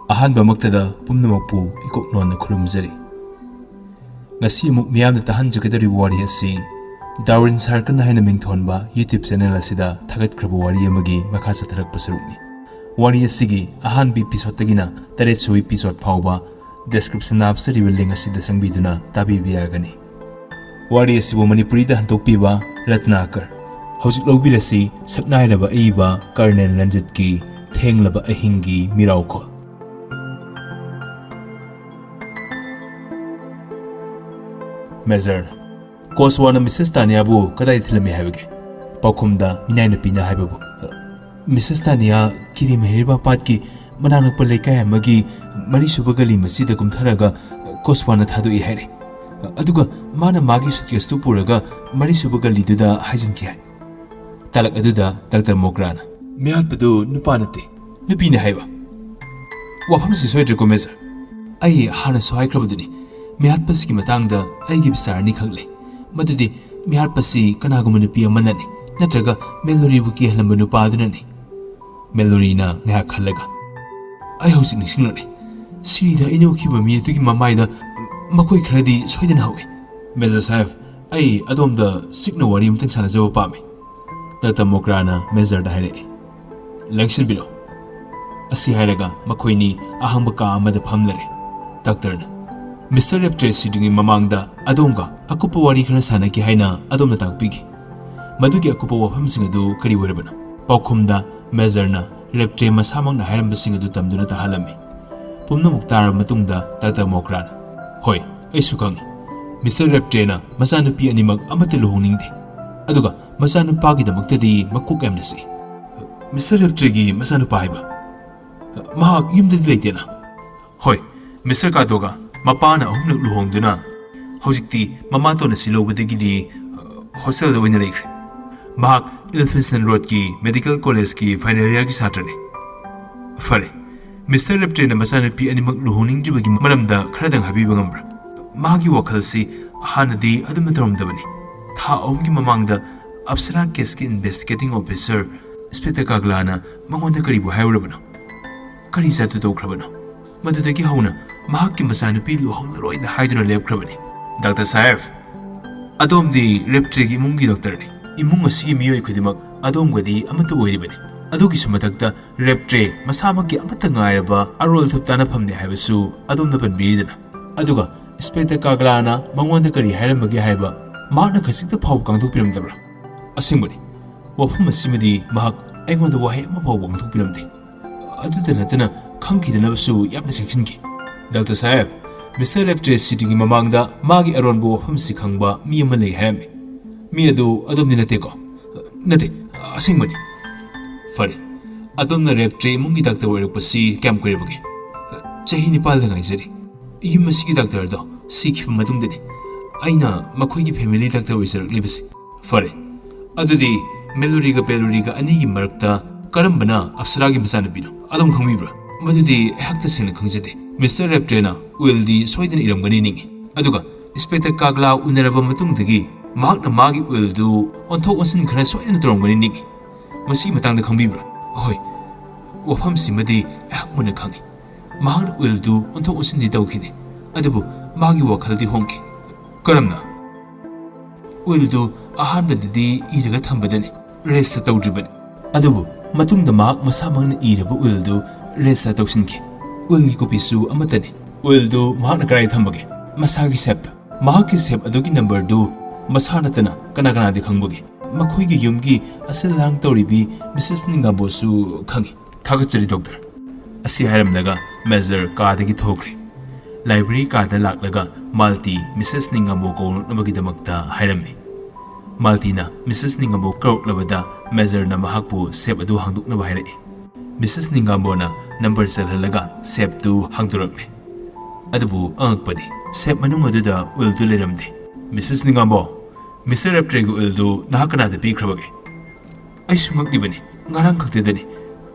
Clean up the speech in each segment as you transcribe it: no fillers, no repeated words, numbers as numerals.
ꯑꯍꯥꯟꯕꯃꯛꯇꯗ ꯄꯨꯝꯅꯃꯛꯄꯨ ꯏꯀꯣꯛꯅꯣꯟꯅ ꯈꯨꯔꯨꯝꯖꯔꯤ꯫ ꯉꯁꯤ ꯑꯃꯨꯛ ꯃꯤꯌꯥꯝꯅ ꯇꯥꯍꯟꯖꯒꯗꯧꯔꯤꯕ ꯋꯥꯔꯤ ꯑꯁꯤ ꯗꯥꯔꯋꯤꯟ ꯁꯥꯔꯀꯜ ꯍꯥꯏꯅ ꯃꯤꯡꯊꯣꯟꯕ ꯌꯨꯇ꯭ꯌꯨꯕ ꯆꯦꯅꯦꯜ ꯑꯁꯤꯗ ꯊꯥꯒꯠꯈ꯭ꯔꯕ ꯋꯥꯔꯤ ꯑꯃꯒꯤ ꯃꯈꯥ ꯆꯠꯊꯔꯛꯄ ꯁꯔꯨꯛꯅꯤ꯫ ꯋꯥꯔꯤ ꯑꯁꯤꯒꯤ ꯑꯍꯥꯟꯕ ꯏꯄꯤꯁꯣꯗꯇꯒꯤꯅ 8ꯁꯨꯕ ꯏꯄꯤꯁꯣꯗ ꯐꯥꯎꯕ ꯗꯦꯁꯀ꯭ꯔꯤꯞꯁꯟꯗ ꯍꯥꯞꯆꯔꯤꯕ ꯂꯤꯡꯛ ꯑꯁꯤꯗ ꯆꯪꯕꯤꯗꯨꯅ ꯇꯥꯕꯤꯕ ꯌꯥꯒꯅꯤ꯫ ꯋꯥꯔꯤ ꯑꯁꯤꯕꯨ ꯃꯅꯤꯄꯨꯔꯤꯗ ꯍꯟꯗꯣꯛꯄꯤꯕ ꯔꯠꯅꯥꯀꯔ꯫ ꯍꯧꯖꯤꯛ ꯂꯧꯕꯤꯔꯁꯤ ꯁꯛꯅꯥꯏꯔꯕ ꯑꯏꯕ ꯀꯔꯅꯦꯜ ꯔꯟꯖꯤꯠꯀꯤ ꯊꯦꯡꯂꯕ ꯑꯍꯤꯡꯒꯤ ꯃꯤꯔꯥꯎꯈꯣꯜ꯫ ꯃꯦꯖꯔꯅ ꯀꯣꯁꯋꯥꯅ ꯃꯤꯁꯦꯁ ꯇꯥꯅꯤꯌꯥꯕꯨ ꯀꯗꯥꯏꯗ ꯊꯤꯜꯂꯝꯃꯤ ꯍꯥꯏꯕꯒꯦ? ꯄꯥꯎꯈꯨꯝꯗ ꯃꯤꯅꯥꯏ ꯅꯨꯄꯤꯅ ꯍꯥꯏꯕꯕꯨ ꯃꯤꯁꯦꯁ ꯇꯥꯅꯤꯌꯥ ꯀꯤꯔꯤꯝ ꯍꯩꯔꯤꯕ ꯄꯥꯠꯀꯤ ꯃꯅꯥꯛ ꯅꯛꯄ ꯂꯩꯀꯥꯏ ꯑꯃꯒꯤ 4ꯁꯨꯕ ꯒꯂꯤ ꯃꯁꯤꯗ ꯀꯨꯝꯊꯔꯒ ꯀꯣꯁꯋꯥꯅ ꯊꯥꯗꯣꯛꯏ ꯍꯥꯏꯔꯦ꯫ ꯑꯗꯨꯒ ꯃꯥꯅ ꯃꯥꯒꯤ ꯁꯨꯠꯀꯦꯁꯇꯨ ꯄꯨꯔꯒ 4ꯁꯨꯕ ꯒꯂꯤꯗꯨꯗ ꯍꯥꯏꯖꯤꯟꯈꯤ ꯍꯥꯏ꯫ ꯇꯥꯂꯛ ꯑꯗꯨꯗ ꯗꯥꯛꯇꯔ ꯃꯣꯒ꯭ꯔꯥꯅ ꯃꯤꯍꯥꯠꯄꯗꯨ ꯅꯨꯄꯥ ꯅꯠꯇꯦ ꯅꯨꯄꯤꯅꯤ ꯍꯥꯏꯕ꯫ ꯋꯥꯐꯝꯁꯤ ꯁꯣꯏꯗ꯭ꯔꯦꯀꯣ ꯃꯦꯖꯔ? ꯑꯩ ꯍꯥꯟꯅꯁꯨ ꯍꯥꯏꯈ꯭ꯔꯕꯗꯨꯅꯤ ꯃꯤꯍꯥꯠꯄꯁꯤꯒꯤ ꯃꯇꯥꯡꯗ ꯑꯩꯒꯤ ꯕꯤꯆꯥꯔ ꯑꯅꯤꯈꯛ ꯂꯩ, ꯃꯗꯨꯗꯤ ꯃꯤꯍꯥꯠꯄꯁꯤ ꯀꯅꯥꯒꯨꯝꯕ ꯅꯨꯄꯤ ꯑꯃꯅꯅꯤ ꯅꯠꯇ꯭ꯔꯒ ꯃꯦꯂꯣꯔꯤꯕꯨ ꯀꯤꯍꯜꯂꯝꯕ ꯅꯨꯄꯥ ꯑꯗꯨꯅꯅꯤ꯫ ꯃꯦꯂꯣꯔꯤꯅ ꯉꯥꯏꯍꯥꯛ ꯈꯜꯂꯒ ꯑꯩ ꯍꯧꯖꯤꯛ ꯅꯤꯡꯁꯤꯡꯂꯛꯂꯦ, ꯁꯤꯗ ꯑꯩꯅ ꯎꯈꯤꯕ ꯃꯤ ꯑꯗꯨꯒꯤ ꯃꯃꯥꯏꯗ ꯃꯈꯣꯏ ꯈꯔꯗꯤ ꯁꯣꯏꯗꯅ ꯍꯧꯏ꯫ ꯃꯦꯖꯔ ꯁꯥꯍꯦꯕ, ꯑꯩ ꯑꯗꯣꯝꯗ ꯆꯤꯛꯅ ꯋꯥꯔꯤ ꯑꯃꯇꯪ ꯁꯥꯟꯅꯖꯕ ꯄꯥꯝꯃꯤ, ꯗꯥꯛꯇꯔ ꯃꯣꯒ꯭ꯔꯥꯅ ꯃꯦꯖꯔꯗ ꯍꯥꯏꯔꯛꯏ꯫ ꯂꯦꯡꯁꯤꯟꯕꯤꯔꯣ꯫ ꯑꯁꯤ ꯍꯥꯏꯔꯒ ꯃꯈꯣꯏꯅꯤ ꯑꯍꯥꯡꯕ ꯀꯥ ꯑꯃꯗ ꯐꯝꯂꯔꯦ꯫ ꯗꯥꯛꯇꯔꯅ ꯃꯤꯁꯇꯔ ꯔꯦꯞꯇ꯭ꯔꯦꯁꯤꯗꯨꯒꯤ ꯃꯃꯥꯡꯗ ꯑꯗꯣꯝꯒ ꯑꯀꯨꯞꯄ ꯋꯥꯔꯤ ꯈꯔ ꯁꯥꯟꯅꯈꯤ ꯍꯥꯏꯅ ꯑꯗꯣꯝꯅ ꯇꯥꯛꯄꯤꯈꯤ꯫ ꯃꯗꯨꯒꯤ ꯑꯀꯨꯞꯄ ꯋꯥꯐꯝꯁꯤꯡ ꯑꯗꯨ ꯀꯔꯤ ꯑꯣꯏꯔꯕꯅꯣ? ꯄꯥꯎꯈꯨꯝꯗ ꯃꯦꯖꯔꯅ ꯔꯦꯞꯇ꯭ꯔꯦ ꯃꯁꯥꯃꯛꯅ ꯍꯥꯏꯔꯝꯕꯁꯤꯡ ꯑꯗꯨ ꯇꯝꯗꯨꯅ ꯇꯥꯍꯜꯂꯝꯃꯤ꯫ ꯄꯨꯝꯅꯃꯛ ꯇꯥꯔꯕ ꯃꯇꯨꯡꯗ ꯗꯥꯛꯇꯔ ꯃꯣꯒ꯭ꯔꯥꯅ ꯍꯣꯏ ꯑꯩꯁꯨ ꯈꯪꯏ, ꯃꯤꯁꯇꯔ ꯔꯦꯞꯇ꯭ꯔꯦꯅ ꯃꯆꯥꯅꯨꯄꯤ ꯑꯅꯤꯃꯛ ꯑꯃꯠꯇ ꯂꯨꯍꯣꯡꯅꯤꯡꯗꯦ, ꯑꯗꯨꯒ ꯃꯆꯥꯅꯨꯄꯥꯒꯤꯗꯃꯛꯇꯗꯤ ꯃꯀꯣꯛ ꯌꯥꯝꯅ ꯆꯤꯛꯏ꯫ ꯃꯤꯁꯇꯔ ꯔꯦꯞꯇ꯭ꯔꯦꯒꯤ ꯃꯆꯥꯅꯨꯄꯥ ꯍꯥꯏꯕ? ꯃꯍꯥꯛ ꯌꯨꯝꯗꯗꯤ ꯂꯩꯇꯦꯅ? ꯍꯣꯏ, ꯃꯤꯁꯇꯔ ꯀꯥꯗꯣꯒ ꯃꯄꯥꯅ 3ꯂꯛ ꯂꯨꯍꯣꯡꯗꯨꯅ ꯍꯧꯖꯤꯛꯇꯤ ꯃꯃꯥꯇꯣꯟ ꯑꯁꯤ ꯂꯧꯕꯗꯒꯤꯗꯤ ꯍꯣꯁꯇꯦꯜꯗ ꯑꯣꯏꯅ ꯂꯩꯈ꯭ꯔꯦ꯫ ꯃꯍꯥꯛ ꯏꯜꯐꯤꯟꯁꯇꯟ ꯔꯣꯗꯀꯤ ꯃꯦꯗꯤꯀꯦꯜ ꯀꯣꯂꯦꯖꯀꯤ ꯐꯥꯏꯅꯦꯜ ꯏꯌꯔꯒꯤ ꯁꯥꯇ꯭ꯔꯅꯤ꯫ ꯐꯔꯦ, ꯃꯤꯁꯇꯔ ꯔꯦꯞꯇ꯭ꯔꯦꯅ ꯃꯆꯥꯅꯨꯄꯤ ꯑꯅꯤꯃꯛ ꯂꯨꯍꯣꯡꯅꯤꯡꯗ꯭ꯔꯤꯕꯒꯤ ꯃꯔꯝꯗ ꯈꯔꯗꯪ ꯍꯥꯏꯕꯤꯕ ꯉꯝꯕ꯭ꯔꯥ? ꯃꯥꯒꯤ ꯋꯥꯈꯜꯁꯤ ꯍꯥꯟꯅꯗꯤ ꯑꯗꯨꯝꯅꯇꯧꯔꯝꯗꯕꯅꯤ꯫ ꯊꯥ 3ꯒꯤ ꯃꯃꯥꯡꯗ ꯑꯞꯁꯔꯥ ꯀꯦꯁꯀꯤ ꯏꯟꯚꯦꯁꯇꯤꯒꯦꯇꯤꯡ ꯑꯣꯐꯤꯁꯔ ꯏꯟꯁꯄꯦꯛꯇꯔ ꯀꯥꯒꯂꯥꯅ ꯃꯉꯣꯟꯗ ꯀꯔꯤꯕꯨ ꯍꯥꯏꯔꯨꯔꯕꯅꯣ? ꯀꯔꯤ ꯖꯥꯗꯨ ꯇꯧꯈ꯭ꯔꯕꯅꯣ? ꯃꯗꯨꯗꯒꯤ ꯍꯧꯅ ꯃꯍꯥꯛꯀꯤ ꯃꯆꯥꯅꯨꯄꯤ ꯂꯨꯍꯣꯡꯂꯔꯣꯏꯅ ꯍꯥꯏꯗꯨꯅ ꯂꯦꯞꯈ꯭ꯔꯕꯅꯤ꯫ ꯗꯥꯛꯇꯔ ꯁꯥꯍꯦꯕ, ꯑꯗꯣꯝꯗꯤ ꯔꯦꯞꯇ꯭ꯔꯦꯒꯤ ꯏꯃꯨꯡꯒꯤ ꯗꯣꯛꯇꯔꯅꯤ꯫ ꯏꯃꯨꯡ ꯑꯁꯤꯒꯤ ꯃꯤꯑꯣꯏ ꯈꯨꯗꯤꯡꯃꯛ ꯑꯗꯣꯝꯒꯗꯤ ꯑꯃꯠꯇ ꯑꯣꯏꯔꯤꯕꯅꯤ꯫ ꯑꯗꯨꯒꯤꯁꯨ ꯃꯊꯛꯇ ꯔꯦꯞꯇ꯭ꯔꯦ ꯃꯁꯥꯃꯛꯀꯤ ꯑꯃꯠꯇ ꯉꯥꯏꯔꯕ ꯑꯔꯣꯜ ꯊꯨꯞ ꯇꯥꯟꯅꯐꯝꯅꯤ ꯍꯥꯏꯕꯁꯨ ꯑꯗꯣꯝꯅ ꯄꯟꯕꯤꯔꯤꯗꯅ꯫ ꯑꯗꯨꯒ ꯏꯟꯁꯄꯦꯛꯇꯔ ꯀꯥꯒꯂꯥꯅ ꯃꯉꯣꯟꯗ ꯀꯔꯤ ꯍꯥꯏꯔꯝꯕꯒꯦ ꯍꯥꯏꯕ ꯃꯍꯥꯛꯅ ꯈꯖꯤꯛꯇ ꯐꯥꯎꯕ ꯀꯥꯡꯊꯣꯛꯄꯤꯔꯝꯗꯕ꯭ꯔꯥ? ꯑꯁꯦꯡꯕꯅꯤ, ꯋꯥꯐꯝ ꯑꯁꯤꯃꯗꯤ ꯃꯍꯥꯛ ꯑꯩꯉꯣꯟꯗ ꯋꯥꯍꯩ ꯑꯃ ꯐꯥꯎꯕ ꯀꯥꯡꯊꯣꯛꯄꯤꯔꯝꯗꯦ꯫ ꯑꯗꯨꯇ ꯅꯠꯇꯅ ꯈꯪꯈꯤꯗꯅꯕꯁꯨ ꯌꯥꯝꯅ ꯆꯦꯛꯁꯤꯟꯈꯤ꯫ ꯗꯥꯛꯇꯔ ꯁꯥꯍꯦꯕ, ꯃꯤꯁꯇꯔ ꯔꯦꯞꯇ꯭ꯔꯦꯁꯤꯗꯨꯒꯤ ꯃꯃꯥꯡꯗ ꯃꯥꯒꯤ ꯑꯔꯣꯟꯕ ꯋꯥꯐꯝꯁꯤ ꯈꯪꯕ ꯃꯤ ꯑꯃ ꯂꯩ ꯍꯥꯏꯔꯝꯃꯤ꯫ ꯃꯤ ꯑꯗꯨ ꯑꯗꯣꯝꯗꯤ ꯅꯠꯇꯦꯀꯣ? ꯅꯠꯇꯦ, ꯑꯁꯦꯡꯕꯅꯤ꯫ ꯐꯔꯦ, ꯑꯗꯣꯝꯅ ꯔꯦꯞꯇ꯭ꯔꯦ ꯏꯃꯨꯡꯒꯤ ꯗꯥꯛꯇꯔ ꯑꯣꯏꯔꯛꯄꯁꯤ ꯀꯌꯥꯝ ꯀꯨꯏꯔꯕꯒꯦ? ꯆꯍꯤ 9ꯗ ꯉꯥꯏꯖꯔꯤ꯫ ꯌꯨꯝ ꯑꯁꯤꯒꯤ ꯗꯥꯛꯇꯔꯗꯣ ꯁꯤꯈꯤꯕ ꯃꯇꯨꯡꯗꯅꯤ ꯑꯩꯅ ꯃꯈꯣꯏꯒꯤ ꯐꯦꯃꯤꯂꯤ ꯗꯥꯛꯇꯔ ꯑꯣꯏꯖꯔꯛꯂꯤꯕꯁꯤ꯫ ꯐꯔꯦ, ꯑꯗꯨꯗꯤ ꯃꯦꯂꯣꯔꯤꯒ ꯄꯦꯂꯣꯔꯤꯒ ꯑꯅꯤꯒꯤ ꯃꯔꯛꯇ ꯀꯔꯝꯕꯅ ꯑꯞꯁꯔꯥꯒꯤ ꯃꯆꯥꯅꯨꯄꯤꯅꯣ? ꯑꯗꯣꯝ ꯈꯪꯕꯤꯕ꯭ꯔꯥ? ꯃꯗꯨꯗꯤ ꯑꯩꯍꯥꯛ ꯇꯁꯦꯡꯅ ꯈꯪꯖꯗꯦ꯫ ꯃꯤꯁꯇꯔ ꯔꯦꯞꯇ꯭ꯔꯦꯅ ꯎꯏꯜꯗꯤ ꯁꯣꯏꯗꯅ ꯏꯔꯝꯒꯅꯤ ꯅꯤꯡꯏ, ꯑꯗꯨꯒ ꯏꯟꯁꯄꯦꯛꯇꯔ ꯀꯥꯒꯂꯥ ꯎꯅꯔꯕ ꯃꯇꯨꯡꯗꯒꯤ ꯃꯍꯥꯛꯅ ꯃꯥꯒꯤ ꯎꯏꯜꯗꯨ ꯑꯣꯟꯊꯣꯛ ꯑꯣꯟꯁꯤꯟ ꯈꯔ ꯁꯣꯏꯗꯅ ꯇꯧꯔꯝꯒꯅꯤ ꯅꯤꯡꯏ꯫ ꯃꯁꯤꯒꯤ ꯃꯇꯥꯡꯗ ꯈꯪꯕꯤꯕ꯭ꯔꯥ? ꯍꯣꯏ, ꯋꯥꯐꯝꯁꯤꯃꯗꯤ ꯑꯩꯍꯥꯛ ꯃꯨꯟꯅ ꯈꯪꯏ꯫ ꯃꯍꯥꯛꯅ ꯎꯏꯜꯗꯨ ꯑꯣꯟꯊꯣꯛ ꯑꯣꯟꯁꯤꯟꯗꯤ ꯇꯧꯈꯤꯗꯦ, ꯑꯗꯨꯕꯨ ꯃꯥꯒꯤ ꯋꯥꯈꯜꯗꯤ ꯍꯣꯡꯈꯤ꯫ ꯀꯔꯝꯅ? ꯎꯏꯜꯗꯨ ꯑꯍꯥꯟꯕꯗꯗꯤ ꯏꯔꯒ ꯊꯝꯕꯗꯅꯤ, ꯔꯦꯖꯤꯁꯇꯔ ꯇꯧꯗ꯭ꯔꯤꯕꯅꯤ, ꯑꯗꯨꯕꯨ ꯃꯇꯨꯡꯗ ꯃꯍꯥꯛ ꯃꯁꯥꯃꯛꯅ ꯏꯔꯕ ꯎꯏꯜꯗꯨ ꯔꯦꯖꯤꯁꯇꯔ ꯇꯧꯁꯤꯟꯈꯤ꯫ ꯎꯏꯜꯒꯤ ꯀꯣꯄꯤꯁꯨ ꯑꯃꯠꯇꯅꯤ꯫ ꯎꯏꯜꯗꯨ ꯃꯍꯥꯛꯅ ꯀꯗꯥꯏꯗ ꯊꯝꯕꯒꯦ? ꯃꯁꯥꯒꯤ ꯁꯦꯞꯇ꯫ ꯃꯍꯥꯛꯀꯤ ꯁꯦꯞ ꯑꯗꯨꯒꯤ ꯅꯝꯕꯔꯗꯨ ꯃꯁꯥ ꯅꯠꯇꯅ ꯀꯅꯥꯗꯤ ꯈꯪꯕꯒꯦ? ꯃꯈꯣꯏꯒꯤ ꯌꯨꯝꯒꯤ ꯑꯁꯤꯜ ꯂꯥꯡ ꯇꯧꯔꯤꯕꯤ ꯃꯤꯁꯦꯁ ꯅꯤꯡꯒꯥꯝꯕꯣꯁꯨ ꯈꯪꯏ꯫ ꯊꯥꯒꯠꯆꯔꯤ ꯗꯣꯛꯇꯔ꯫ ꯑꯁꯤ ꯍꯥꯏꯔꯝꯂꯒ ꯃꯦꯖꯔ ꯀꯥꯗꯒꯤ ꯊꯣꯛꯈ꯭ꯔꯦ꯫ ꯂꯥꯏꯕ꯭ꯔꯦꯔꯤ ꯀꯥꯗ ꯂꯥꯛꯂꯒ ꯃꯥꯜꯇꯤ ꯃꯤꯁꯦꯁ ꯅꯤꯡꯒꯥꯝꯕꯣ ꯀꯧꯔꯛꯅꯕꯒꯤꯗꯃꯛꯇ ꯍꯥꯏꯔꯝꯃꯤ꯫ ꯃꯥꯜꯇꯤꯅ ꯃꯤꯁꯦꯁ ꯅꯤꯡꯒꯥꯝꯕꯣ ꯀꯧꯔꯛꯂꯕꯗ ꯃꯦꯖꯔꯅ ꯃꯍꯥꯛꯄꯨ ꯁꯦꯞ ꯑꯗꯨ ꯍꯥꯡꯗꯣꯛꯅꯕ ꯍꯥꯏꯔꯛꯏ꯫ ꯃꯤꯁꯦꯁ ꯅꯤꯡꯒꯥꯝꯕꯣꯅ ꯅꯝꯕꯔ ꯆꯜꯍꯜꯂꯒ ꯁꯦꯞꯇꯨ ꯍꯥꯡꯗꯣꯔꯛꯂꯦ꯫ ꯑꯗꯨꯕꯨ ꯑꯉꯛꯄꯗꯤ ꯁꯦꯞ ꯃꯅꯨꯡ ꯑꯗꯨꯗ ꯎꯏꯜꯗꯨ ꯂꯩꯔꯝꯗꯦ꯫ ꯃꯤꯁꯦꯁ ꯅꯤꯡꯒꯥꯝꯕꯣ, ꯃꯤꯁꯇꯔ ꯔꯦꯞꯇ꯭ꯔꯦꯒꯤ ꯎꯏꯜꯗꯨ ꯅꯍꯥꯛ ꯀꯅꯥꯗ ꯄꯤꯈ꯭ꯔꯕꯒꯦ? ꯑꯩꯁꯨ ꯉꯛꯂꯤꯕꯅꯤ, ꯉꯔꯥꯡ ꯈꯛꯇꯗꯅꯤ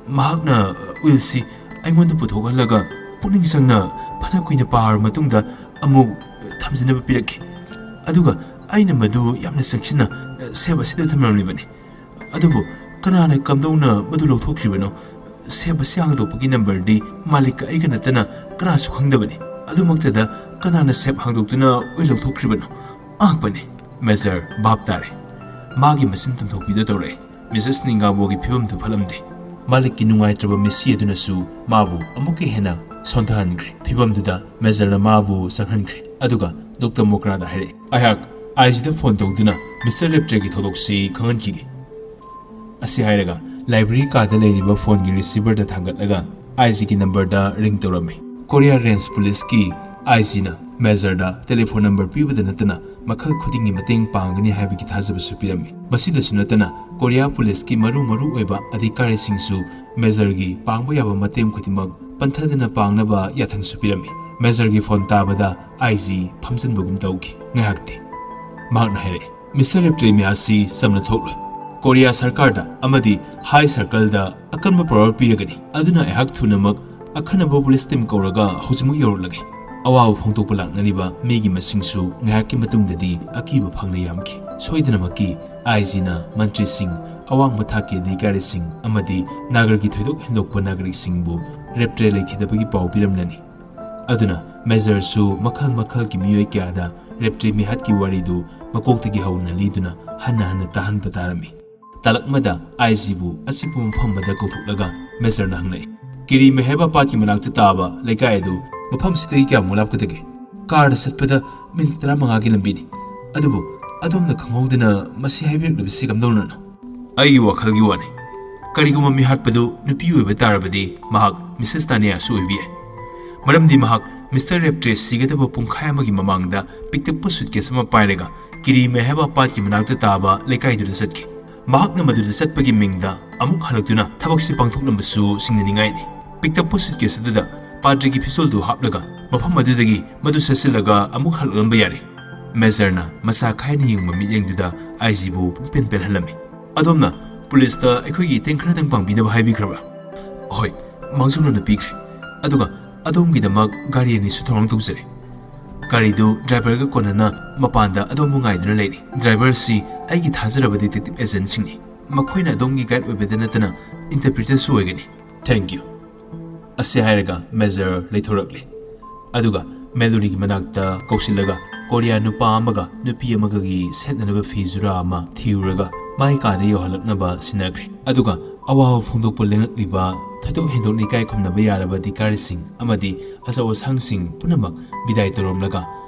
ꯃꯍꯥꯛꯅ ꯎꯏꯜꯁꯤ ꯑꯩꯉꯣꯟꯗ ꯄꯨꯊꯣꯛꯍꯜꯂꯒ ꯄꯨꯛꯅꯤꯡ ꯆꯪꯅ ꯐꯅ ꯀꯨꯏꯅ ꯄꯥꯔꯕ ꯃꯇꯨꯡꯗ ꯑꯃꯨꯛ ꯊꯝꯖꯤꯟꯅꯕ ꯄꯤꯔꯛꯈꯤ, ꯑꯗꯨꯒ ꯑꯩꯅ ꯃꯗꯨ ꯌꯥꯝꯅ ꯆꯦꯛꯁꯤꯟꯅ ꯁꯦꯞ ꯑꯁꯤꯗ ꯊꯝꯂꯝꯂꯤꯕꯅꯤ꯫ ꯑꯗꯨꯕꯨ ꯀꯅꯥꯅ ꯀꯝꯗꯧꯅ ꯃꯗꯨ ꯂꯧꯊꯣꯛꯈ꯭ꯔꯤꯕꯅꯣ ꯁꯦꯞ ꯑꯁꯤ ꯍꯥꯡꯗꯣꯛꯄꯒꯤ ꯅꯝꯕꯔꯗꯤ ꯃꯥꯂꯤꯛꯀ ꯑꯩꯒ ꯅꯠꯇꯅ ꯀꯅꯥꯁꯨ ꯈꯪꯗꯕꯅꯤ ꯑꯗꯨꯃꯛꯇꯗ ꯀꯅꯥꯅ ꯁꯦꯞ ꯍꯥꯡꯗꯣꯛꯇꯨꯅ ꯑꯣꯏ ꯂꯧꯊꯣꯛꯈ꯭ꯔꯤꯕꯅꯣ ꯑꯉꯛꯄꯅꯤ ꯃꯦꯖꯔ ꯚꯥꯞ ꯇꯥꯔꯦ ꯃꯥꯒꯤ ꯃꯆꯤꯟ ꯇꯨꯝꯊꯣꯛꯄꯤꯗ ꯇꯧꯔꯛꯏ ꯃꯤꯁꯦꯁ ꯅꯤꯡꯒꯥꯕꯣꯒꯤ ꯐꯤꯕꯝꯗꯨ ꯐꯠꯂꯝꯗꯦ ꯃꯥꯂꯤꯛꯀꯤ ꯅꯨꯡꯉꯥꯏꯇ꯭ꯔꯕ ꯃꯤꯁꯤ ꯑꯗꯨꯅꯁꯨ ꯃꯥꯕꯨ ꯑꯃꯨꯛꯀ ꯍꯦꯟꯅ ꯁꯣꯟꯊꯍꯟꯈ꯭ꯔꯦ ꯐꯤꯕꯝꯗꯨꯗ ꯃꯦꯖꯔꯅ ꯃꯥꯕꯨ ꯆꯪꯍꯟꯈ꯭ꯔꯦ ꯑꯗꯨꯒ ꯗꯣꯛꯇꯔ ꯃꯣꯀ꯭ꯔꯥꯗ ꯍꯥꯏꯔꯛꯏ ꯑꯩꯍꯥꯛ ꯑꯥꯏꯖꯤꯗ ꯐꯣꯟ ꯇꯧꯗꯨꯅ ꯃꯤꯁꯇꯔ ꯔꯦꯞꯇ꯭ꯔꯦꯒꯤ ꯊꯧꯗꯣꯛꯁꯤ ꯈꯪꯍꯟꯈꯤꯒꯦ ꯑꯁꯤ ꯍꯥꯏꯔꯒ ꯂꯥꯏꯕ꯭ꯔꯦꯔꯤ ꯀꯥꯗ ꯂꯩꯔꯤꯕ ꯐꯣꯟꯒꯤ ꯔꯤꯁꯤꯚꯔꯗ ꯊꯥꯡꯒꯠꯂꯒ ꯑꯥꯏꯖꯤꯒꯤ ꯅꯝꯕꯔꯗ ꯔꯤꯡ ꯇꯧꯔꯝꯃꯤ ꯀꯣꯔꯤꯌꯥ ꯔꯦꯟꯖ ꯄꯨꯂꯤꯁꯀꯤ ꯑꯥꯏꯖꯤꯅ ꯃꯦꯖꯔꯗ ꯇꯦꯂꯤꯐꯣꯟ ꯅꯝꯕꯔ ꯄꯤꯕꯗ ꯅꯠꯇꯅ ꯃꯈꯜ ꯈꯨꯗꯤꯡꯒꯤ ꯃꯇꯦꯡ ꯄꯥꯡꯒꯅꯤ ꯍꯥꯏꯕꯒꯤ ꯊꯥꯖꯕꯁꯨ ꯄꯤꯔꯝꯃꯤ ꯃꯁꯤꯗꯁꯨ ꯅꯠꯇꯅ ꯀꯣꯔꯤꯌꯥ ꯄꯨꯂꯤꯁꯀꯤ ꯃꯔꯨ ꯑꯣꯏꯕ ꯑꯙꯤꯀꯥꯔꯤꯁꯤꯡꯁꯨ ꯃꯦꯖꯔꯒꯤ ꯄꯥꯡꯕ ꯌꯥꯕ ꯃꯇꯦꯡ ꯈꯨꯗꯤꯡꯃꯛ ꯄꯟꯊꯗꯅ ꯄꯥꯡꯅꯕ ꯌꯥꯊꯪꯁꯨ ꯄꯤꯔꯝꯃꯤ ꯃꯦꯖꯔꯒꯤ ꯐꯣꯟ ꯇꯥꯕꯗ ꯑꯥꯏꯖꯤ ꯐꯝꯖꯤꯟꯕꯒꯨꯝ ꯇꯧꯈꯤ ꯉꯥꯏꯍꯥꯛꯇꯤ ꯃꯍꯥꯛꯅ ꯍꯥꯏꯔꯛꯏ ꯃꯤꯁꯇꯔ ꯔꯦꯞꯇ꯭ꯔꯦ ꯃꯤꯍꯥꯠꯁꯤ ꯆꯝꯅ ꯊꯣꯛꯂꯣꯏ ꯀꯣꯔꯤꯌꯥ ꯁꯔꯀꯥꯔꯗ ꯑꯃꯗꯤ ꯍꯥꯏ ꯁꯔꯀꯜꯗ ꯑꯀꯟꯕ ꯄꯥꯋꯔ ꯄꯤꯔꯒꯅꯤ ꯑꯗꯨꯅ ꯑꯩꯍꯥꯛ ꯊꯨꯅꯃꯛ ꯑꯈꯟꯅꯕ ꯄꯨꯂꯤꯁ ꯇꯤꯝ ꯀꯧꯔꯒ ꯍꯧꯖꯤꯛꯃꯛ ꯌꯧꯔꯛꯂꯒꯦ ꯑꯋꯥꯕ ꯐꯣꯡꯗꯣꯛꯄ ꯂꯥꯛꯅꯔꯤꯕ ꯃꯤꯒꯤ ꯃꯁꯤꯡꯁꯨ ꯉꯥꯏꯍꯥꯛꯀꯤ ꯃꯇꯨꯡꯗꯗꯤ ꯑꯀꯤꯕ ꯐꯪꯅ ꯌꯥꯝꯈꯤ ꯁꯣꯏꯗꯅꯃꯛꯀꯤ ꯑꯥꯏꯖꯤꯅ ꯃꯟꯇ꯭ꯔꯤꯁꯤꯡ ꯑꯋꯥꯡꯕ ꯊꯥꯛꯀꯤ ꯑꯙꯤꯀꯥꯔꯤꯁꯤꯡ ꯑꯃꯗꯤ ꯅꯥꯒꯔꯒꯤ ꯊꯣꯏꯗꯣꯛ ꯍꯦꯟꯗꯣꯛꯄ ꯅꯥꯒꯔꯤꯛꯁꯤꯡꯕꯨ ꯔꯦꯞꯇ꯭ꯔꯦ ꯂꯩꯈꯤꯗꯕꯒꯤ ꯄꯥꯎ ꯄꯤꯔꯝꯂꯅꯤ ꯑꯗꯨꯅ ꯃꯦꯖꯔꯁꯨ ꯃꯈꯜꯒꯤ ꯃꯤꯑꯣꯏ ꯀꯌꯥꯗ ꯔꯦꯞꯇ꯭ꯔꯦ ꯃꯤꯍꯥꯠꯀꯤ ꯋꯥꯔꯤꯗꯨ ꯃꯀꯣꯛꯇꯒꯤ ꯍꯧꯅ ꯂꯤꯗꯨꯅ ꯍꯟꯅ ꯇꯥꯍꯟꯕ ꯇꯥꯔꯝꯃꯤ ꯇꯥꯂꯛꯃꯗ ꯑꯥꯏꯖꯤꯕꯨ ꯑꯆꯤꯛꯄ ꯃꯐꯝ ꯑꯃꯗ ꯀꯧꯊꯣꯛꯂꯒ ꯃꯦꯖꯔꯅ ꯍꯪꯂꯛꯏ ꯀꯤꯔꯤ ꯃꯦꯍꯦꯕ ꯄꯥꯠꯀꯤ ꯃꯅꯥꯛꯇ ꯇꯥꯕ ꯂꯩꯀꯥꯏ ꯑꯗꯨ ꯃꯐꯝꯁꯤꯗꯒꯤ ꯀꯌꯥꯃꯨꯛ ꯂꯥꯞꯀꯗꯒꯦ ꯀꯥꯔꯗ ꯆꯠꯄꯗ ꯃꯤꯅꯤꯠ 15ꯒꯤ ꯂꯝꯕꯤꯅꯤ ꯑꯗꯨꯕꯨ ꯑꯗꯣꯝꯅ ꯈꯪꯍꯧꯗꯅ ꯃꯁꯤ ꯍꯥꯏꯕꯤꯔꯛꯂꯤꯕꯁꯤ ꯀꯝꯗꯧꯅꯅꯣ ꯑꯩꯒꯤ ꯋꯥꯈꯜꯒꯤ ꯋꯥꯅꯤ ꯀꯔꯤꯒꯨꯝꯕ ꯃꯤꯍꯥꯠꯄꯗꯨ ꯅꯨꯄꯤ ꯑꯣꯏꯕ ꯇꯥꯔꯕꯗꯤ ꯃꯍꯥꯛ ꯃꯤꯁꯦꯁ ꯇꯥꯅꯤꯌꯥꯁꯨ ꯑꯣꯏꯕ ꯌꯥꯏ ꯃꯔꯝꯗꯤ ꯃꯍꯥꯛ ꯃꯤꯁꯇꯔ ꯔꯦꯞꯇ꯭ꯔꯦ ꯁꯤꯒꯗꯕ ꯄꯨꯡꯈꯥꯏ ꯑꯃꯒꯤ ꯃꯃꯥꯡꯗ ꯄꯤꯛꯇꯛꯄ ꯁꯨꯠꯀꯦꯁ ꯑꯃ ꯄꯥꯏꯔꯒ ꯀꯤꯔꯤ ꯃꯦꯍꯦꯕ ꯄꯥꯠꯀꯤ ꯃꯅꯥꯛꯇ ꯇꯥꯕ ꯂꯩꯀꯥꯏꯗꯨꯗ ꯆꯠꯈꯤ ꯃꯍꯥꯛꯅ ꯃꯗꯨꯗ ꯆꯠꯄꯒꯤ ꯃꯤꯡꯗ ꯑꯃꯨꯛ ꯍꯜꯂꯛꯇꯨꯅ ꯊꯕꯛꯁꯤ ꯄꯥꯡꯊꯣꯛꯂꯝꯕꯁꯨ ꯁꯤꯡꯅꯅꯤꯡꯉꯥꯏꯅꯤ ꯄꯤꯛꯇꯛꯄ ꯁꯨꯠꯀꯦꯁ ꯑꯗꯨꯗ ꯄꯥꯗ꯭ꯔꯤꯒꯤ ꯐꯤꯖꯣꯜꯗꯨ ꯍꯥꯞꯂꯒ ꯃꯐꯝ ꯑꯗꯨꯗꯒꯤ ꯃꯗꯨ ꯁꯠꯆꯤꯜꯂꯒ ꯑꯃꯨꯛ ꯍꯜꯂꯛꯂꯝꯕ ꯌꯥꯔꯦ ꯃꯦꯖꯔꯅ ꯃꯁꯥ ꯈꯥꯏꯅ ꯌꯦꯡꯕ ꯃꯤꯠꯌꯦꯡꯗꯨꯗ ꯑꯥꯏꯖꯤꯕꯨ ꯄꯨꯡꯄꯦꯟ ꯄꯦꯟꯍꯜꯂꯝꯃꯤ ꯑꯗꯣꯝꯅ ꯄꯨꯂꯤꯁꯇ ꯑꯩꯈꯣꯏꯒꯤ ꯏꯇꯦꯡ ꯈꯔꯗꯪ ꯄꯥꯡꯕꯤꯅꯕ ꯍꯥꯏꯕꯤꯈ꯭ꯔꯕ꯭ꯔꯥ ꯍꯣꯏ ꯃꯥꯡꯖꯧꯅꯅ ꯄꯤꯈ꯭ꯔꯦ ꯑꯗꯨꯒ ꯑꯗꯣꯝꯒꯤꯗꯃꯛ ꯒꯥꯔꯤ ꯑꯅꯤꯁꯨ ꯊꯧꯔꯥꯡ ꯇꯧꯖꯔꯦ ꯒꯥꯔꯤꯗꯨ ꯗ꯭ꯔꯥꯏꯚꯔꯒ ꯀꯣꯟꯅꯅ ꯃꯄꯥꯟꯗ ꯑꯗꯣꯝꯕꯨ ꯉꯥꯏꯗꯨꯅ ꯂꯩꯔꯤ ꯗ꯭ꯔꯥꯏꯚꯔꯁꯤ ꯑꯩꯒꯤ ꯊꯥꯖꯔꯕ ꯗꯤꯇꯦꯛꯇꯤꯚ ꯑꯦꯖꯦꯟꯠꯁꯤꯡꯅꯤ ꯃꯈꯣꯏꯅ ꯑꯗꯣꯝꯒꯤ ꯒꯥꯏꯗ ꯑꯣꯏꯕꯗ ꯅꯠꯇꯅ ꯏꯟꯇꯔꯄ꯭ꯔꯤꯇꯔꯁꯨ ꯑꯣꯏꯒꯅꯤ ꯊꯦꯡꯛ ꯌꯨ ꯑꯁꯤ ꯍꯥꯏꯔꯒ ꯃꯦꯖꯔ ꯂꯩꯊꯣꯔꯛꯂꯤ ꯑꯗꯨꯒ ꯃꯦꯂꯣꯔꯤꯒꯤ ꯃꯅꯥꯛꯇ ꯀꯧꯁꯤꯜꯂꯒ ꯀꯣꯔꯤꯌꯥ ꯅꯨꯄꯥ ꯑꯃꯒ ꯅꯨꯄꯤ ꯑꯃꯒꯒꯤ ꯁꯦꯠꯅꯅꯕ ꯐꯤ ꯖꯨꯔꯥ ꯑꯃ ꯊꯤꯔꯨꯔꯒ ꯃꯥꯒꯤ ꯀꯥꯗ ꯌꯧꯍꯜꯂꯛꯅꯕ ꯁꯤꯟꯅꯈ꯭ꯔꯦ ꯑꯗꯨꯒ ꯑꯋꯥꯕ ꯐꯣꯡꯗꯣꯛꯄ ꯂꯦꯡꯂꯛꯂꯤꯕ ꯊꯣꯏꯗꯣꯛ ꯍꯦꯟꯗꯣꯛꯅ ꯏꯀꯥꯏ ꯈꯨꯝꯅꯕ ꯌꯥꯔꯕ ꯑꯙꯤꯀꯥꯔꯤꯁꯤꯡ ꯑꯃꯗꯤ ꯑꯆꯧ ꯑꯁꯥꯡꯁꯤꯡ ꯄꯨꯝꯅꯃꯛ ꯕꯤꯗꯥꯏ ꯇꯧꯔꯝꯂꯒ